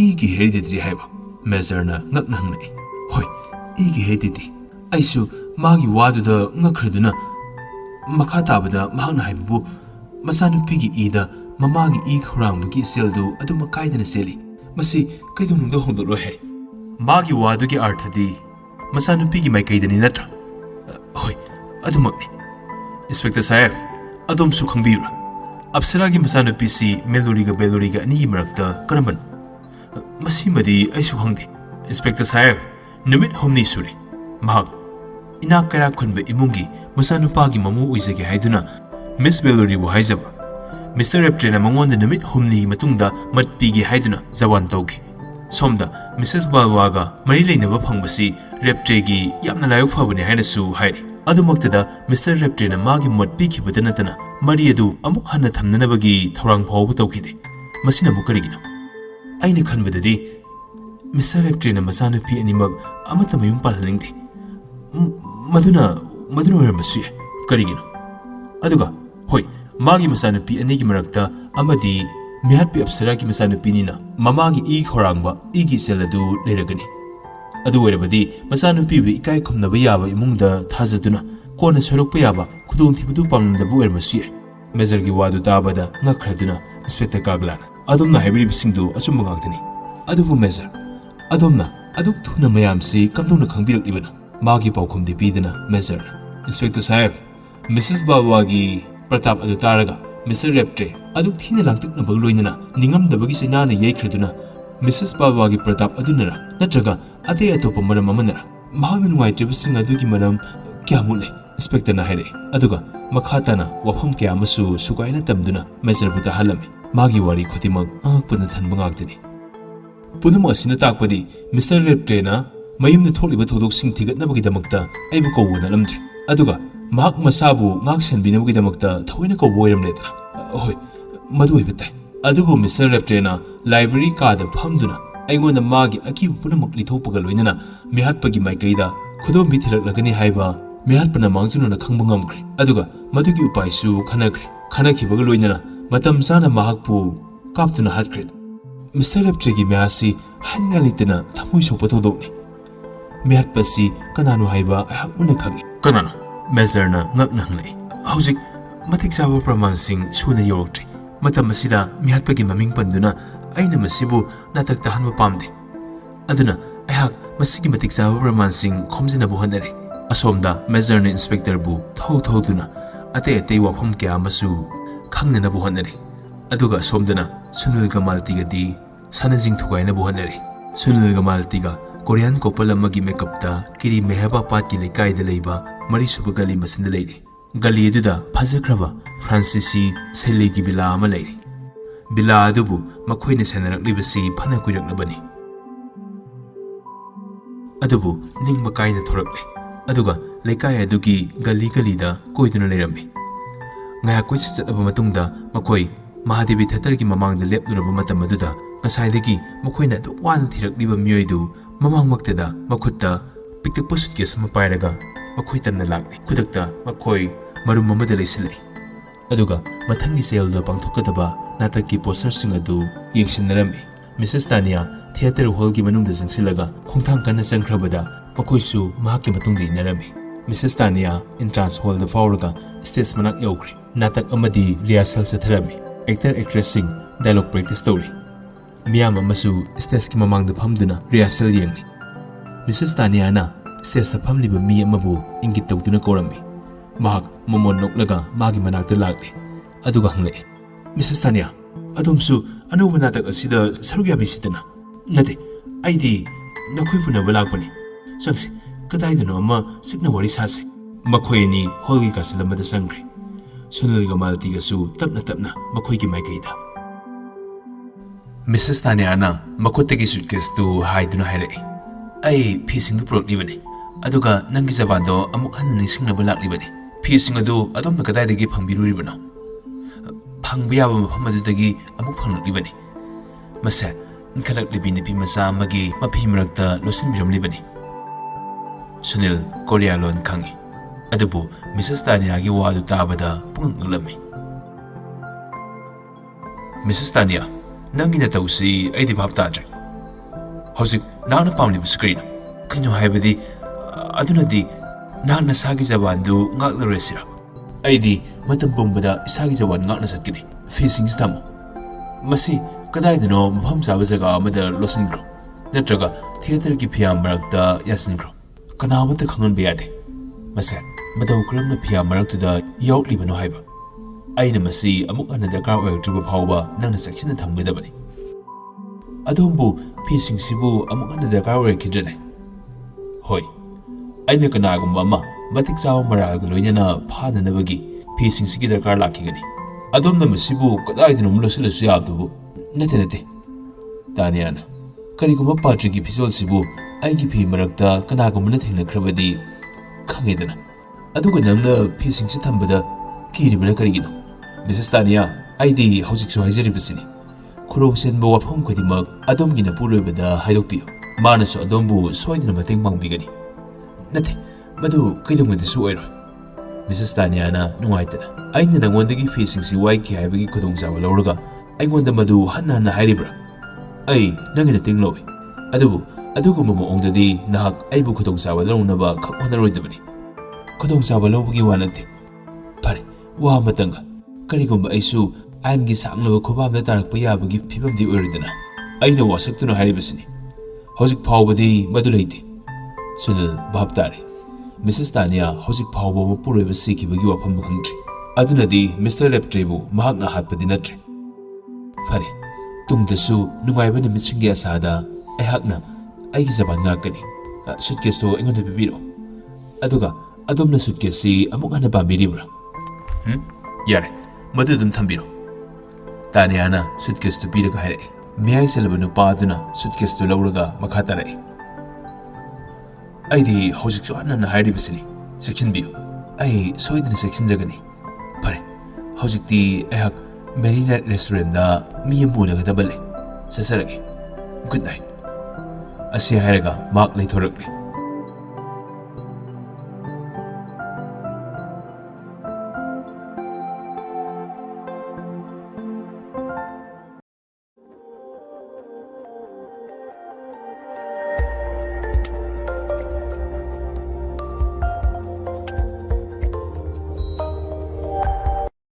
"ꯏꯒꯤ ꯍꯦꯔꯤꯗꯤꯇꯔꯤ ꯍꯥꯏꯕ?" ꯃꯦꯖꯔꯅ ꯉꯛꯅ ꯍꯪꯂꯛꯏ꯫ "ꯍꯣꯏ, ꯏꯒꯤ ꯍꯦꯔꯤꯗꯤꯇꯤ." ꯑꯩꯁꯨ ꯃꯥꯒꯤ ꯋꯥꯗꯨꯗ ꯉꯛꯈ꯭ꯔꯗꯨꯅ ꯃꯈꯥ ꯇꯥꯕꯗ ꯃꯍꯥꯛꯅ ꯍꯥꯏꯕꯕꯨ ꯃꯆꯥꯅꯨꯄꯤꯒꯤ ꯏꯗ ꯃꯃꯥꯒꯤ ꯏ ꯈꯧꯔꯥꯡꯕꯒꯤ ꯏꯆꯦꯜꯗꯨ ꯑꯗꯨꯃꯛ ꯀꯥꯏꯗꯅ ꯆꯦꯜꯂꯤ, ꯃꯁꯤ ꯀꯩꯗꯧꯅꯨꯡꯗ ꯍꯣꯡꯗꯣꯛꯂꯣꯏ ꯍꯥꯏ꯫ "ꯃꯥꯒꯤ ꯋꯥꯗꯨꯒꯤ ꯑꯥꯔꯊꯗꯤ ꯃꯆꯥꯅꯨꯄꯤꯒꯤ ꯃꯥꯏꯀꯩꯗꯅꯤ ꯅꯠꯇ꯭ꯔꯥ?" "ꯍꯣꯏ, ꯑꯗꯨꯃꯛꯅꯤ." "ꯏꯟꯁꯄꯦꯛꯇꯔ ꯁꯥꯍꯦꯕ, ꯑꯗꯣꯝꯁꯨ ꯈꯪꯕꯤꯕ꯭ꯔꯥ? ꯑꯞꯁꯔꯥꯒꯤ ꯃꯆꯥꯅꯨꯄꯤꯁꯤ ꯕꯦꯂꯣꯔꯤꯒ ꯑꯅꯤꯒꯤ ꯃꯔꯛꯇ ꯀꯔꯝꯕꯅꯣ?" "ꯃꯁꯤꯃꯗꯤ ꯑꯩꯁꯨ ꯈꯪꯗꯦ." "ꯏꯟꯁꯄꯦꯛꯇꯔ ꯁꯥꯍꯦꯕ, ꯅꯨꯃꯤꯠ 3 ꯁꯨꯔꯦ ꯃꯍꯥꯛ ꯏꯅꯥꯛ ꯀꯩꯔꯥꯛ ꯈꯨꯟꯕ ꯏꯃꯨꯡꯒꯤ ꯃꯆꯥꯅꯨꯄꯥꯒꯤ ꯃꯃꯧ ꯑꯣꯏꯖꯒꯦ ꯍꯥꯏꯗꯨꯅ ꯃꯤꯁ ꯕꯦꯂꯣꯔꯤꯕꯨ ꯍꯥꯏꯖꯕ, Mr. Reptrena mangonda numit humni matungda mat pigi haiduna zawan tawki. Somda Mrs. Balwaga mari leinaba phangbasi Reptregi yamna layok fabani haina su hairi. Adumaktada Mr. Reptrena magi mat piki badanatana mari adu amuk hanna thamnanabagi thorang phawbu tawkide. Masina mukarigino. Aina khanbadadi Mr. Reptrena masanupi animag amata mayum palhalingde. Maduna oirambasi karigino. Aduga hoi magi masanupi anigi marakta amadi mihatpi apsaragi masanupinina mamagi ig horangba igi seladu leiragani. Adu oirabadi masanupibu ikai khumnaba yaba imungda thajaduna kona sorokpa yaba khudongthibadu pangdabu oirmasi Majorgi wadu tabada ngakraduna Inspector Kaglana adumna haibiribsingdu achumba ngaktani. Adubu Major adumna aduk thuna mayamsi kamdongna khangbirakibana magi paukhumdi pidana Major Inspector Sahib Mrs. Balwagi Pratap adu taraga Mr. Reptre aduk thina langtukna bagloinana ningamdabagi sainana yaikraduna Mrs. Balwagi Pratap adunara natraga ate atopa maram amanara mahagna nungaitribasing adugi maram kyamule Inspector na haire aduga makhatana wafam kya amasu sukaina tamduna Major buta halame magi wari khotimag angpana thanba ngaktani. Punam asina takpadi Mr. Reptre na mayumna tholiba thodok sing thigatnabagi-damakta aibu kawuna lamdre aduga mahak masabu ngak senbinabagi-damakta thaoina kawbo oiramledra. Hoi madu oibatai adubu Mr. Reptre na library kada phamduna aigonda magi akibu punamak lithopaga loinana mihatpagi maikaida khudom bithilaklagani haiba mihatpana mangjununa khangba ngamkre aduga madugi upaisu khanakre khanakibaga loinana matam sana mahakpu kaptuna hatkre. Mr. Reptre gi miasi hangalitana thamoi sokpa thodokni mihatpasi kananu haiba ahakmuna khangi kanana Major na ngakna hanglai hojik matik chaba praman sing suna yoroktre matam asida mihatpagi maming panduna aina masibu natak tahanba pamde aduna ahak masigi matik chaba praman sing khomjina bu hanare. Asomda Major na Inspector bu thoduna ate wafam kya masu khangnana bu hanare aduga asomdana Sunil Gamalti-gadi sanajing thugaina bu hanare. Sunil Gamalti-ga Korean couple amagi makeup-ta kiri mehaba pat ki lekai-da leiba marisuba gali masinda leire. Gali aduda phajakraba Francisi Sailegi bila ama leire. Bila adubu makhoina senaraklibasi phana kuiraklabani. Adubu ningba kaina thorakle aduga lekai adugi gali da koiduna leirame. Ngaya koi chataba matungda makhoi Mahadevi Theater ki mamangda lepnuraba matam aduda ngasaidagi makhoina du wan thirakliba mioidu mamangmaktada makhutta piktakpa suitcase ama pairaga makhoi tanna lakni khudakta makhoi marum amada leisilai aduga mathangi sale pangthokadaba natakki poster sing adu yengsinarami. Mrs. Tania theater hall ki manungda jangsilaga khongthang kana changkhrabada makhoisu mahakki matungda inarami. Mrs. Tania entrance hall da fauraga stage manak yaukhri natak amadi rehearsal chatharami. Actor actress sing dialogue practice story miyam amasu stage ki mamangda phamduna rehearsal yengni. Mrs. Tania na stage ta phamliba mi amabu ingit tawduna korami mahak momon noklaga magi manakta lakli aduga hangle Mrs. Tania adumsu anuba natak asida sarugyabi sidana nate aidi nakhoi punaba lakpani sangsi kadaidano ama sikna wari sase makhoi ni holgi kasilamada sangre. Sunil Gamalti-gasu tapna makhoigi maikaida. Mrs. Tania na makhotagi suitcase tu haiduna hairai ai phising du proklibani aduga nangi jabando amuk hanna ningsingnaba laklibani phising adu adamna kadaidagi phangbiluribano phangba yaba mafam adudagi amuk phanglaklibani masa nkhalaklibi nupi macha amagi mafi marakta losinbiramlibani. Sunil Korea lon khangi adubu Mrs. Tania gi wadu tabada punglami. Mrs. Tania nangina tausi aidi bhab tadre hojik nana pamli screen kinyo haibadi adunadi nana sagi jabandu ngakna resira aidi matam bombada isagi jawan ngakna satkini facing stamo masi kadaidano mafam chaba jaga amada losingro natraga theater ki phiam marakta yasingro kanamata khangan biyade masa madau kramna phiam maraktuda yauklibano haiba aina masi amuk ana dakar oiltriba phawba nangna sakhina thamgadabani adumbu phising sibu amuk ana dakar oilkidrene hoi aina kanagumba ama matik chaw maraga loinana phananabagi phising sigi dakar lakhigani ꯑꯗꯣꯝꯅ ꯃꯁꯤꯕꯨ ꯀꯗꯥꯏꯗꯅꯣꯝ ꯂꯣꯠꯁꯤꯜꯂꯁꯨ ꯌꯥꯕꯗꯨꯕꯨ ꯅꯠꯇꯦ ꯇꯥꯅꯤꯌꯥꯅ ꯀꯔꯤꯒꯨꯝꯕ ꯄꯥꯇ꯭ꯔꯤꯒꯤ ꯐꯤꯖꯣꯜꯁꯤꯕꯨ ꯑꯩꯒꯤ ꯐꯤ ꯃꯔꯛꯇ ꯀꯅꯥꯒꯨꯝꯕꯅ ꯊꯦꯡꯅꯈ꯭ꯔꯕꯗꯤ ꯈꯪꯉꯦꯗꯅ ꯑꯗꯨꯒ ꯅꯪꯅ ꯐꯤꯁꯤꯡꯁꯤ ꯊꯝꯕꯗ ꯀꯤꯔꯤꯕꯅ ꯀꯔꯤꯒꯤꯅꯣ ꯃꯤꯁꯦꯁ ꯇꯥꯅꯤꯌꯥ ꯑꯩꯗꯤ ꯍꯧꯖꯤꯛꯁꯨ ꯍꯥꯏꯖꯔꯤꯕꯁꯤꯅꯤ ꯈꯨꯔꯧ ꯆꯦꯟꯕ ꯋꯥꯐꯝ ꯈꯨꯗꯤꯡꯃꯛ ꯑꯗꯣꯝꯒꯤ ꯅꯄꯨꯔꯣꯏꯕꯗ ꯍꯥꯏꯗꯣꯛꯄꯤꯌꯨ ꯃꯥꯅꯁꯨ ꯑꯗꯣꯝꯕꯨ ꯁꯣꯏꯗꯅ ꯃꯇꯦꯡ ꯄꯥꯡꯕꯤꯒꯅꯤ ꯅꯠꯇꯦ ꯃꯗꯨ ꯀꯩꯗꯧꯉꯩꯗꯁꯨ ꯑꯣꯏꯔꯣꯏ ꯃꯤꯁꯦꯁ ꯇꯥꯅꯤꯌꯥꯅ ꯅꯨꯡꯉꯥꯏꯇꯅ ꯑꯩꯅ ꯅꯉꯣꯟꯗꯒꯤ ꯐꯤꯁꯤꯡꯁꯤ ꯋꯥꯏꯈꯤ ꯍꯥꯏꯕꯒꯤ ꯈꯨꯗꯣꯡꯆꯥꯕ ꯂꯧꯔꯒ ꯑꯩꯉꯣꯟꯗ ꯃꯗꯨ ꯍꯟꯅ ꯍꯥꯏꯔꯤꯕ꯭ꯔꯥ ꯑꯩ ꯅꯪꯒꯤ ꯃꯇꯦꯡ ꯂꯧꯏ ꯑꯗꯨꯕꯨ ꯑꯗꯨꯒꯨꯝꯕ ꯃꯑꯣꯡꯗꯗꯤ ꯅꯍꯥꯛ ꯑꯩꯕꯨ ꯈꯨꯗꯣꯡꯆꯥꯕ ꯂꯧꯅꯕ ꯈꯛ ꯍꯣꯠꯅꯔꯣꯏꯗꯕꯅꯤ ꯈꯨꯗꯣꯡꯆꯥꯕ ꯂꯧꯕꯒꯤ ꯋꯥ ꯅꯠꯇꯦ ꯐꯔꯦ ꯋꯥ ꯑꯃꯇꯪꯒ ꯀꯔꯤꯒꯨꯝꯕ ꯑꯩꯁꯨ ꯑꯥꯏꯟꯒꯤ ꯁꯥꯡꯂꯕ ꯈꯨꯕꯥꯝꯗ ꯇꯥꯔꯛꯄ ꯌꯥꯕꯒꯤ ꯐꯤꯕꯝꯗꯤ ꯑꯣꯏꯔꯣꯏꯗꯅ ꯑꯩꯅ ꯋꯥꯁꯛꯇꯨꯅ ꯍꯥꯏꯔꯤꯕꯁꯤꯅꯤ ꯍꯧꯖꯤꯛ ꯐꯥꯎꯕꯗꯤ ꯃꯗꯨ ꯂꯩꯇꯦ ꯁꯨꯅꯤꯜ ꯚꯥꯞ ꯇꯥꯔꯦ ꯃꯤꯁꯦꯁ ꯇꯥꯅꯤꯌꯥ ꯍꯧꯖꯤꯛ ꯐꯥꯎꯕ ꯃꯄꯨꯔꯣꯏꯕ ꯁꯤꯈꯤꯕꯒꯤ ꯋꯥꯐꯝ ꯈꯪꯗ꯭ꯔꯤ ꯑꯗꯨꯅꯗꯤ ꯃꯤꯁꯇꯔ ꯂꯦꯞꯇ꯭ꯔꯦꯕꯨ ꯃꯍꯥꯛꯅ ꯍꯥꯠꯄꯗꯤ ꯅꯠꯇ꯭ꯔꯦ ꯐꯔꯦ ꯇꯨꯡꯗꯁꯨ ꯅꯨꯡꯉꯥꯏꯕ ꯅꯨꯃꯤꯠꯁꯤꯡꯒꯤ ꯑꯁꯥꯗ ꯑꯩꯍꯥꯛꯅ ꯑꯩꯒꯤ ꯖꯕꯥꯟ ꯉꯥꯛꯀꯅꯤ ꯁꯨꯠꯀꯦꯁꯇꯣ ꯑꯩꯉꯣꯟꯗ ꯄꯤꯕꯤꯔꯛꯑꯣ ꯑꯗꯨꯒ ꯑꯗꯣꯝꯅ ꯁꯨꯠꯀꯦꯁꯁꯤ ꯑꯃꯨꯛ ꯍꯟꯅ ꯄꯥꯝꯕꯤꯔꯤꯕ꯭ꯔꯥ ꯌꯥꯔꯦ ꯃꯗꯨ ꯑꯗꯨꯝ ꯊꯝꯕꯤꯔꯣ ꯇꯥꯅꯤꯌꯥꯅ ꯁꯨꯠꯀꯦꯁꯇꯨ ꯄꯤꯔꯒ ꯍꯥꯏꯔꯛꯏ ꯃꯤꯌꯥꯏ ꯆꯜꯂꯕ ꯅꯨꯄꯥ ꯑꯗꯨꯅ ꯁꯨꯠꯀꯦꯁꯇꯨ ꯂꯧꯔꯒ ꯃꯈꯥ ꯇꯥꯔꯛꯏ ꯑꯩꯗꯤ ꯍꯧꯖꯤꯛꯁꯨ ꯍꯟꯅ ꯍꯥꯏꯔꯤꯕꯁꯤꯅꯤ ꯆꯦꯛꯁꯤꯟꯕꯤꯌꯨ ꯑꯩ ꯁꯣꯏꯗꯅ ꯆꯦꯛꯁꯤꯟꯖꯒꯅꯤ ꯐꯔꯦ ꯍꯧꯖꯤꯛꯇꯤ ꯑꯩꯍꯥꯛ ꯃꯦꯔꯤ ꯅꯥꯏꯠ ꯔꯦꯁꯇꯨꯔꯦꯟꯗ ꯃꯤ ꯑꯃ ꯎꯅꯒꯗꯕ ꯂꯩ ꯆꯠꯆꯔꯒꯦ ꯒꯨꯗ ꯅꯥꯏꯠ ꯑꯁꯤ ꯍꯥꯏꯔꯒ ꯃꯍꯥꯛ ꯂꯩꯊꯣꯔꯛꯂꯤ